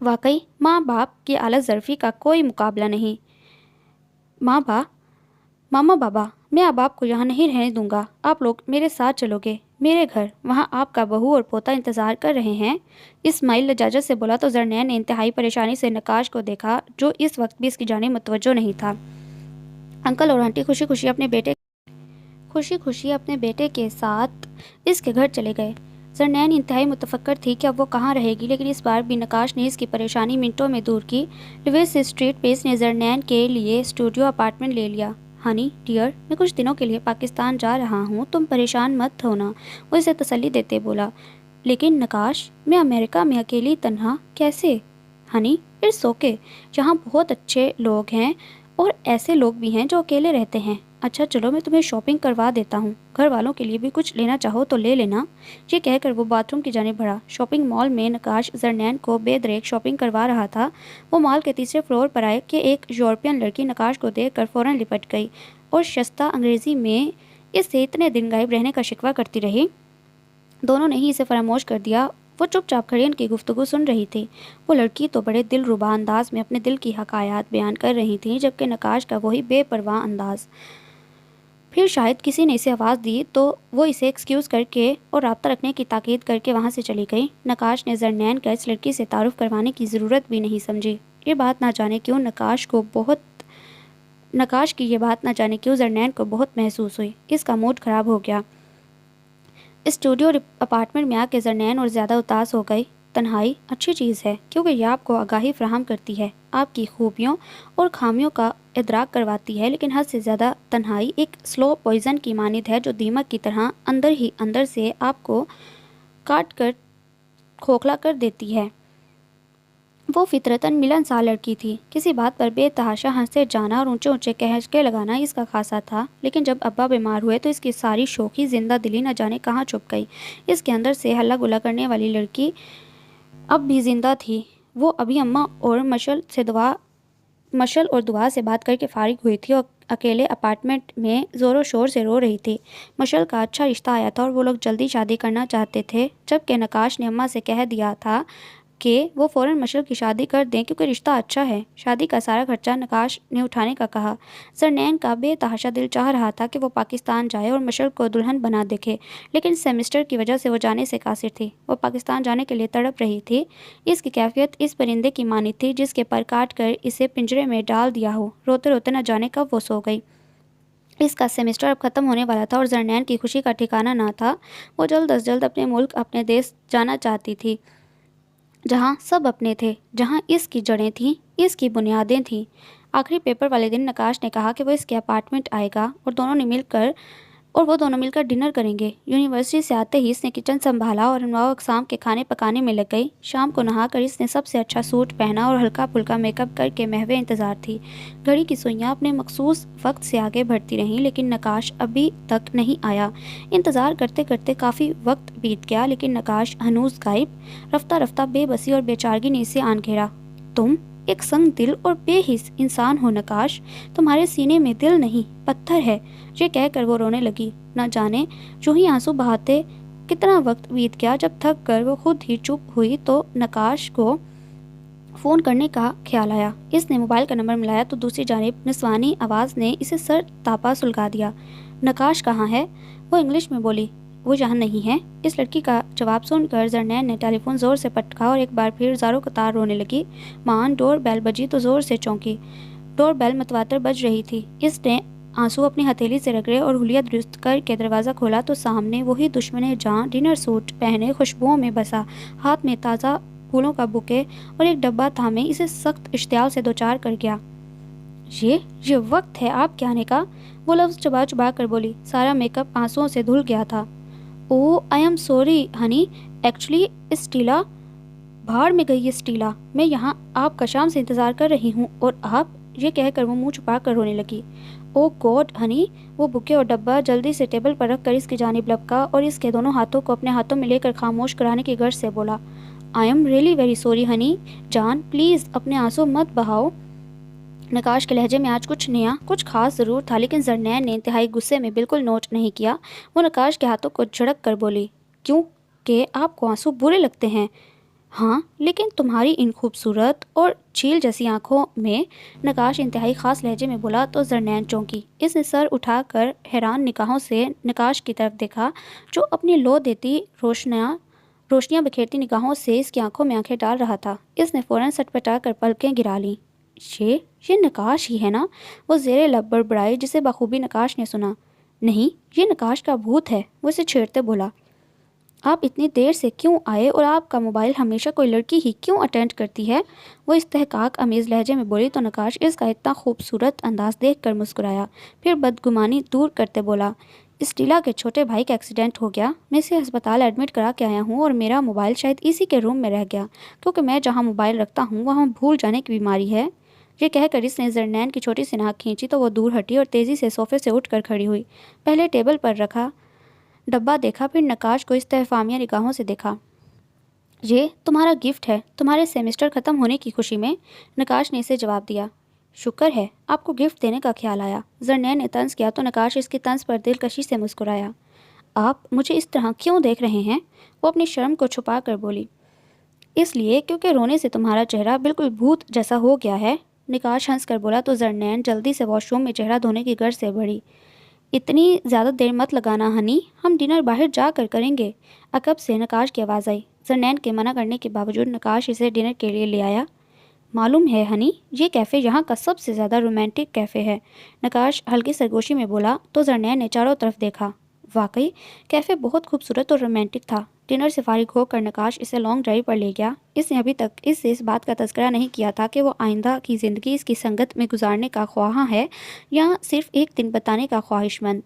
واقعی ماں باپ کی اعلیٰ ظرفی کا کوئی مقابلہ نہیں۔ ماما بابا، میں اب آپ کو یہاں نہیں رہنے دوں گا، آپ لوگ میرے ساتھ چلو گے میرے گھر، وہاں آپ کا بہو اور پوتا انتظار کر رہے ہیں۔ اسماعیل لجاجت سے بولا تو زرنین نے انتہائی پریشانی سے نقاش کو دیکھا جو اس وقت بھی اس کی جانب متوجہ نہیں تھا۔ انکل اور آنٹی خوشی خوشی اپنے بیٹے کے ساتھ اس کے گھر چلے گئے۔ زرنین انتہائی متفکر تھی کہ اب وہ کہاں رہے گی، لیکن اس بار بھی نقاش نے اس کی پریشانی منٹوں میں دور کی۔ لوئس اسٹریٹ پہ اس نے زرنین کے لیے اسٹوڈیو اپارٹمنٹ لے لیا۔ ہنی ڈیئر، میں کچھ دنوں کے لیے پاکستان جا رہا ہوں، تم پریشان مت ہونا، وہ اسے تسلی دیتے بولا۔ لیکن نقاش، میں امریکہ میں اکیلی تنہا کیسے؟ ہنی اٹس اوکے، یہاں بہت اچھے لوگ ہیں اور ایسے لوگ بھی ہیں جو اکیلے رہتے ہیں۔ اچھا چلو میں تمہیں شاپنگ کروا دیتا ہوں، گھر والوں کے لیے بھی کچھ لینا چاہو تو لے لینا۔ یہ کہہ کر وہ باتھ روم کی جانب بڑھا۔ شاپنگ مال میں نقاش زرنین کو بے دریغ شاپنگ کروا رہا تھا۔ وہ مال کے تیسرے فلور پر آئے کہ ایک یورپین لڑکی نقاش کو دیکھ کر فوراً لپٹ گئی اور شستہ انگریزی میں اس سے اتنے دن غائب رہنے کا شکوہ کرتی رہی۔ دونوں نے ہی اسے فراموش کر دیا۔ وہ چپ چاپ کھڑی ان کی گفتگو سن رہی تھی۔ وہ لڑکی تو بڑے دل ربا انداز میں اپنے دل کی حقائق بیان کر رہی تھی، جبکہ نقاش کا وہی بے پرواہ انداز۔ پھر شاید کسی نے اسے آواز دی تو وہ اسے ایکسکیوز کر کے اور رابطہ رکھنے کی تاکید کر کے وہاں سے چلی گئی۔ نقاش نے زرنین کا اس لڑکی سے تعارف کروانے کی ضرورت بھی نہیں سمجھی۔ یہ بات نہ جانے کیوں نقاش کی یہ بات نہ جانے کیوں زرنین کو بہت محسوس ہوئی۔ اس کا موڈ خراب ہو گیا۔ اسٹوڈیو اپارٹمنٹ میں آ کے زرنین اور زیادہ اداس ہو گئی۔ تنہائی اچھی چیز ہے کیونکہ یہ آپ کو آگاہی فراہم کرتی ہے، آپ کی خوبیوں اور خامیوں کا ادراک کرواتی ہے، لیکن حد سے زیادہ تنہائی ایک سلو پوائزن کی مانند ہے جو دیمک کی طرح اندر ہی اندر سے آپ کو کاٹ کر کھوکھلا کر دیتی ہے۔ وہ فطرتاً ملنسار لڑکی تھی، کسی بات پر بے تحاشا ہنسے جانا اور اونچے اونچے کہجکے لگانا اس کا خاصا تھا، لیکن جب ابا بیمار ہوئے تو اس کی ساری شوخی زندہ دلی نہ جانے کہاں چھپ گئی۔ اس کے اندر سے ہلا گلا کرنے والی لڑکی اب بھی زندہ تھی۔ وہ ابھی اماں اور مشل اور دعا سے بات کر کے فارغ ہوئی تھی اور اکیلے اپارٹمنٹ میں زور و شور سے رو رہی تھی۔ مشل کا اچھا رشتہ آیا تھا اور وہ لوگ جلدی شادی کرنا چاہتے تھے، جبکہ نقاش نے اماں سے کہہ دیا تھا کہ وہ فوراً مشل کی شادی کر دیں کیونکہ رشتہ اچھا ہے۔ شادی کا سارا خرچہ نقاش نے اٹھانے کا کہا۔ زرنین کا بے تحاشا دل چاہ رہا تھا کہ وہ پاکستان جائے اور مشل کو دلہن بنا دیکھے، لیکن سیمسٹر کی وجہ سے وہ جانے سے قاصر تھی۔ وہ پاکستان جانے کے لیے تڑپ رہی تھی۔ اس کی کیفیت اس پرندے کی مانند تھی جس کے پر کاٹ کر اسے پنجرے میں ڈال دیا ہو، روتے روتے نہ جانے کب وہ سو گئی۔ اس کا سیمسٹر اب ختم ہونے والا تھا اور زرنین کی خوشی کا ٹھکانہ نہ تھا۔ وہ جلد از جلد اپنے ملک، اپنے دیش جانا چاہتی تھی، جہاں سب اپنے تھے، جہاں اس کی جڑیں تھیں، اس کی بنیادیں تھیں۔ آخری پیپر والے دن نقاش نے کہا کہ وہ اس کے اپارٹمنٹ آئے گا اور وہ دونوں مل کر ڈنر کریں گے۔ یونیورسٹی سے آتے ہی اس نے کچن سنبھالا اور انواع و اقسام کے کھانے پکانے میں لگ گئی۔ شام کو نہا کر اس نے سب سے اچھا سوٹ پہنا اور ہلکا پھلکا میک اپ کر کے محو انتظار تھی۔ گھڑی کی سوئیاں اپنے مخصوص وقت سے آگے بڑھتی رہیں، لیکن نقاش ابھی تک نہیں آیا۔ انتظار کرتے کرتے کافی وقت بیت گیا، لیکن نقاش ہنوز غائب۔ رفتہ رفتہ بے بسی اور بے چارگی نے اسے آن گھیرا۔ تم ایک سنگ دل اور بے حس انسان ہو نقاش، تمہارے سینے میں دل نہیں پتھر ہے۔ یہ کہہ کر وہ رونے لگی۔ نہ جانے جو ہی آنسو بہاتے کتنا وقت بیت گیا، جب تھک کر وہ خود ہی چپ ہوئی تو نقاش کو فون کرنے کا خیال آیا۔ اس نے موبائل کا نمبر ملایا تو دوسری جانب نسوانی آواز نے اسے سر تاپا سلگا دیا۔ نقاش کہاں ہے؟ وہ انگلش میں بولی۔ وہ یہاں نہیں ہے۔ اس لڑکی کا جواب سن کر زرنین نے ٹیلی فون زور سے پٹکا اور ایک بار پھر زاروں قطار رونے لگی۔ مان ڈور بیل بجی تو زور سے چونکی۔ ڈور بیل متواتر بج رہی تھی۔ اس نے آنسو اپنی ہتھیلی سے رگڑے اور حلیہ درست کر کے دروازہ کھولا تو سامنے وہی دشمن جاں ڈنر سوٹ پہنے خوشبوؤں میں بسا، ہاتھ میں تازہ پھولوں کا بوکے اور ایک ڈبہ تھامے اسے سخت اشتعال سے دوچار کر گیا۔ یہ وقت ہے آپ کے آنے کا، وہ لفظ چبا چبا کر بولی۔ سارا میک اپ آنسوؤں سے دھل گیا تھا۔ Oh I am sorry honey, actually Stella بھاڑ میں گئی۔ اسٹیلا، میں یہاں آپ کا شام سے انتظار کر رہی ہوں اور آپ، یہ کہہ کر وہ منہ چھپا کر رونے لگی۔ او گاڈ ہنی، وہ بکے اور ڈبہ جلدی سے ٹیبل پر رکھ کر اس کی جانب لپکا اور اس کے دونوں ہاتھوں کو اپنے ہاتھوں میں لے کر خاموش کرانے کی غرض سے بولا، I am really very sorry honey جان، پلیز اپنے آنسو مت بہاؤ۔ نقاش کے لہجے میں آج کچھ نیا، کچھ خاص ضرور تھا، لیکن زرنین نے انتہائی غصے میں بالکل نوٹ نہیں کیا۔ وہ نقاش کے ہاتھوں کو جھڑک کر بولی، کیوں کہ آپ کو آنسو برے لگتے ہیں؟ ہاں لیکن تمہاری ان خوبصورت اور چیل جیسی آنکھوں میں، نقاش انتہائی خاص لہجے میں بولا تو زرنین چونکی۔ اس نے سر اٹھا کر حیران نگاہوں سے نقاش کی طرف دیکھا، جو اپنی لو دیتی روشنیاں بکھیرتی نگاہوں سے اس کی آنکھوں میں آنکھیں ڈال رہا تھا۔ اس نے فوراً سٹپٹا کر پلکیں گرا لیں۔ یہ نقاش ہی ہے نا؟ وہ زیر لب بڑبڑائی، جسے بخوبی نقاش نے سنا۔ نہیں، یہ نقاش کا بھوت ہے، وہ اسے چھیڑتے بولا۔ آپ اتنی دیر سے کیوں آئے اور آپ کا موبائل ہمیشہ کوئی لڑکی ہی کیوں اٹینڈ کرتی ہے؟ وہ استحقاق امیز لہجے میں بولی تو نقاش اس کا اتنا خوبصورت انداز دیکھ کر مسکرایا، پھر بدگمانی دور کرتے بولا، اسٹیلا کے چھوٹے بھائی کا ایکسیڈنٹ ہو گیا، میں اسے ہسپتال ایڈمٹ کرا کے آیا ہوں اور میرا موبائل شاید اسی کے روم میں رہ گیا، کیونکہ میں جہاں موبائل رکھتا ہوں وہاں بھول جانے کی بیماری ہے۔ یہ کہہ کر اس نے زرنین کی چھوٹی سی ناک کھینچی تو وہ دور ہٹی اور تیزی سے صوفے سے اٹھ کر کھڑی ہوئی۔ پہلے ٹیبل پر رکھا ڈبہ دیکھا، پھر نقاش کو استفہامیہ نگاہوں سے دیکھا۔ یہ تمہارا گفٹ ہے، تمہارے سیمسٹر ختم ہونے کی خوشی میں، نقاش نے اسے جواب دیا۔ شکر ہے آپ کو گفٹ دینے کا خیال آیا، زرنین نے طنز کیا تو نقاش اس کی طنز پر دلکشی سے مسکرایا۔ آپ مجھے اس طرح کیوں دیکھ رہے ہیں؟ وہ اپنی شرم کو چھپا کر بولی۔ اس لیے کیونکہ رونے سے تمہارا چہرہ بالکل بھوت جیسا ہو گیا ہے، نقاش ہنس کر بولا تو زرنین جلدی سے واش روم میں چہرہ دھونے کی غرض سے بڑھی۔ اتنی زیادہ دیر مت لگانا ہنی، ہم ڈنر باہر جا کر کریں گے، عقب سے نقاش کی آواز آئی۔ زرنین کے منع کرنے کے باوجود نقاش اسے ڈنر کے لیے لے آیا۔ معلوم ہے ہنی، یہ کیفے یہاں کا سب سے زیادہ رومانٹک کیفے ہے، نقاش ہلکی سرگوشی میں بولا تو زرنین نے چاروں طرف دیکھا۔ واقعی کیفے بہت خوبصورت اور رومانٹک تھا۔ ڈنر سے فارغ ہو کر نقاش اسے لانگ ڈرائیو پر لے گیا۔ اس نے ابھی تک اس سے اس بات کا تذکرہ نہیں کیا تھا کہ وہ آئندہ کی زندگی اس کی سنگت میں گزارنے کا خواہاں ہے یا صرف ایک دن بتانے کا خواہش مند۔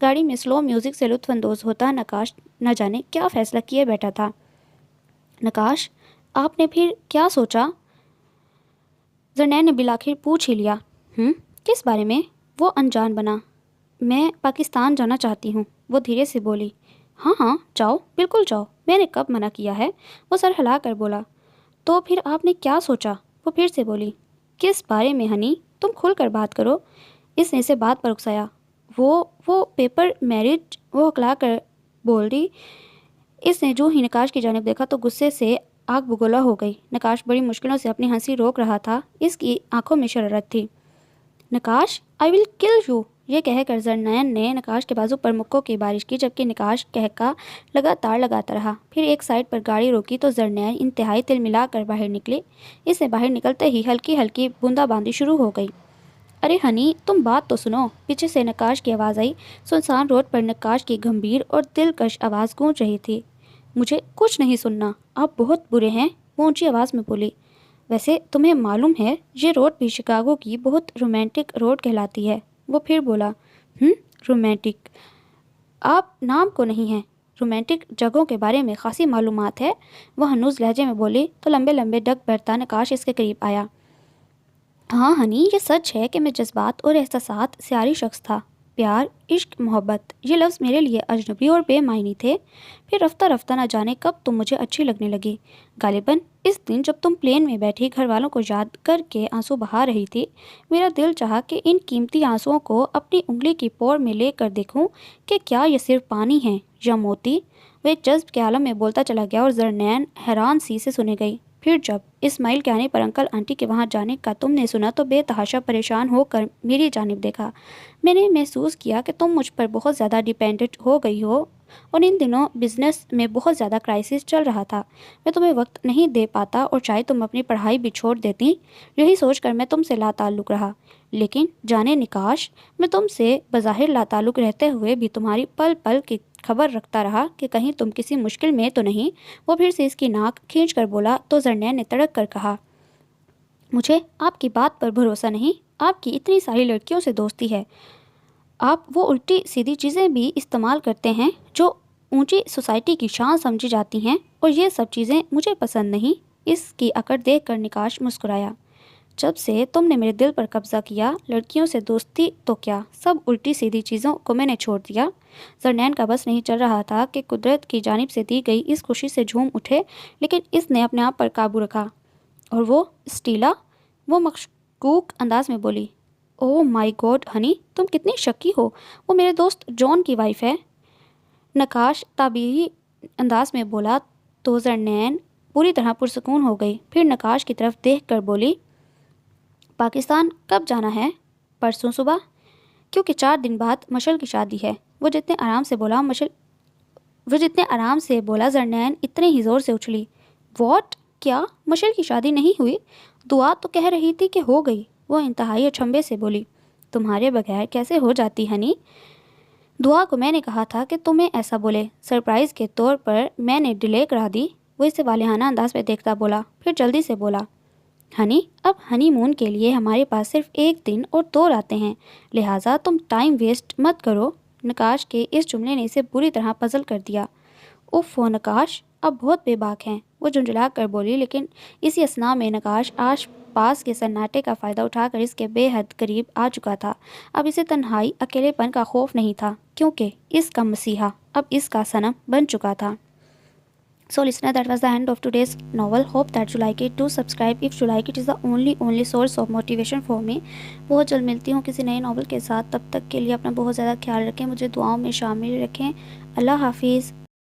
گاڑی میں سلو میوزک سے لطف اندوز ہوتا نقاش نہ جانے کیا فیصلہ کیے بیٹھا تھا۔ نقاش، آپ نے پھر کیا سوچا؟ زرنین نے بالآخر پوچھ ہی لیا۔ کس بارے میں؟ وہ انجان بنا۔ میں پاکستان جانا چاہتی ہوں، وہ دھیرے سے بولی۔ ہاں ہاں جاؤ، بالکل جاؤ، میں نے کب منع کیا ہے؟ وہ سر ہلا کر بولا۔ تو پھر آپ نے کیا سوچا؟ وہ پھر سے بولی۔ کس بارے میں ہنی؟ تم کھل کر بات کرو، اس نے اسے بات پر اکسایا۔ وہ پیپر میرج، وہ ہکلا کر بول دی۔ اس نے جو ہی نقاش کی جانب دیکھا تو غصے سے آگ بگولا ہو گئی۔ نقاش بڑی مشکلوں سے اپنی ہنسی روک رہا تھا، اس کی آنکھوں میں شرارت تھی۔ نقاش، آئی ول کل یو، یہ کہہ کر زرنین نے نقاش کے بازو پر مکوں کی بارش کی، جبکہ نقاش کہکا لگاتار لگاتا رہا۔ پھر ایک سائڈ پر گاڑی روکی تو زرنین انتہائی تل ملا کر باہر نکلی۔ اس نے باہر نکلتے ہی ہلکی ہلکی بوندا باندی شروع ہو گئی۔ ارے ہنی، تم بات تو سنو، پیچھے سے نقاش کی آواز آئی۔ سنسان روڈ پر نقاش کی گمبھیر اور دلکش آواز گونج رہی تھی۔ مجھے کچھ نہیں سننا، آپ بہت برے ہیں، وہ اونچی آواز میں بولی۔ ویسے تمہیں معلوم ہے یہ روڈ بھی شکاگو کی بہت رومانٹک روڈ کہلاتی ہے، وہ پھر بولا۔ رومانٹک؟ آپ نام کو نہیں ہیں، رومانٹک جگہوں کے بارے میں خاصی معلومات ہے، وہ ہنوز لہجے میں بولی تو لمبے لمبے ڈگ بھرتا نقاش اس کے قریب آیا۔ ہاں ہنی، یہ سچ ہے کہ میں جذبات اور احساسات سے عاری شخص تھا۔ پیار، عشق، محبت، یہ لفظ میرے لیے اجنبی اور بے معنی تھے، پھر رفتہ رفتہ نہ جانے کب تم مجھے اچھی لگنے لگی۔ غالباً اس دن جب تم پلین میں بیٹھی گھر والوں کو یاد کر کے آنسو بہا رہی تھی، میرا دل چاہا کہ ان قیمتی آنسوؤں کو اپنی انگلی کی پور میں لے کر دیکھوں کہ کیا یہ صرف پانی ہیں یا موتی۔ وہ ایک جذب کے عالم میں بولتا چلا گیا اور زرنین حیران سی سے سنے گئی۔ پھر جب اسماعیل کے آنے پر انکل آنٹی کے وہاں جانے کا تم نے سنا تو بے تحاشا پریشان ہو کر میری جانب دیکھا۔ میں نے محسوس کیا کہ تم مجھ پر بہت زیادہ ڈیپینڈنٹ ہو گئی ہو، اور ان دنوں بزنس میں بہت زیادہ کرائسس چل رہا تھا، میں تمہیں وقت نہیں دے پاتا اور شاید تم اپنی پڑھائی بھی چھوڑ دیتی۔ یہی سوچ کر میں تم سے لا تعلق رہا، لیکن جانے نقاش، میں تم سے بظاہر لا تعلق رہتے ہوئے بھی تمہاری پل پل کی خبر رکھتا رہا کہ کہیں تم کسی مشکل میں تو نہیں۔ وہ پھر سے اس کی ناک کھینچ کر بولا تو زرنین نے تڑک کر کہا۔ مجھے آپ کی بات پر بھروسہ نہیں، آپ کی اتنی ساری لڑکیوں سے دوستی ہے، آپ وہ الٹی سیدھی چیزیں بھی استعمال کرتے ہیں جو اونچی سوسائٹی کی شان سمجھی جاتی ہیں، اور یہ سب چیزیں مجھے پسند نہیں۔ اس کی اکڑ دیکھ کر نقاش مسکرایا۔ جب سے تم نے میرے دل پر قبضہ کیا، لڑکیوں سے دوستی تو کیا، سب الٹی سیدھی چیزوں کو میں نے چھوڑ دیا۔ زرنین کا بس نہیں چل رہا تھا کہ قدرت کی جانب سے دی گئی اس خوشی سے جھوم اٹھے، لیکن اس نے اپنے آپ پر قابو رکھا۔ اور وہ اسٹیلا، وہ مشکوک انداز میں بولی۔ اوہ مائی گاڈ ہنی، تم کتنی شکی ہو، وہ میرے دوست جان کی وائف ہے، نقاش طبیعی انداز میں بولا تو زرنین پوری طرح پرسکون ہو گئی. پھر نقاش کی طرف دیکھ کر بولی, پاکستان کب جانا ہے؟ پرسوں صبح, کیونکہ 4 دن بعد مشل کی شادی ہے. وہ جتنے آرام سے بولا زرنین اتنے ہی زور سے اچھلی. واٹ؟ کیا مشل کی شادی نہیں ہوئی؟ دعا تو کہہ رہی تھی کہ ہو گئی. وہ انتہائی اچھمبے سے بولی, تمہارے بغیر کیسے ہو جاتی ہنی؟ دعا کو میں نے کہا تھا کہ تمہیں ایسا بولے. سرپرائز کے طور پر میں نے ڈیلے کرا دی. وہ اسے والہانہ انداز میں دیکھتا بولا. پھر جلدی سے بولا, ہنی اب ہنی مون کے لیے ہمارے پاس صرف 1 دن اور 2 راتیں ہیں, لہٰذا تم ٹائم ویسٹ مت کرو. نقاش کے اس جملے نے اسے بری طرح پزل کر دیا. اوف وہ نقاش اب بہت بے باک ہیں, وہ جھنجھلا کر بولی. لیکن اسی اثناء میں نقاش آس پاس کے سناٹے کا فائدہ اٹھا کر اس کے بے حد قریب آ چکا تھا. اب اسے تنہائی اکیلے پن کا خوف نہیں تھا, کیونکہ اس کا مسیحا اب اس کا صنم بن چکا تھا. So listener, that was the end of today's novel. Hope that you like it. Do subscribe if you like it. Is the only source of motivation for me. بہت جلد ملتی ہوں کسی نئے ناول کے ساتھ. تب تک کے لیے اپنا بہت زیادہ خیال رکھیں, مجھے دعاؤں میں شامل رکھیں. اللہ حافظ.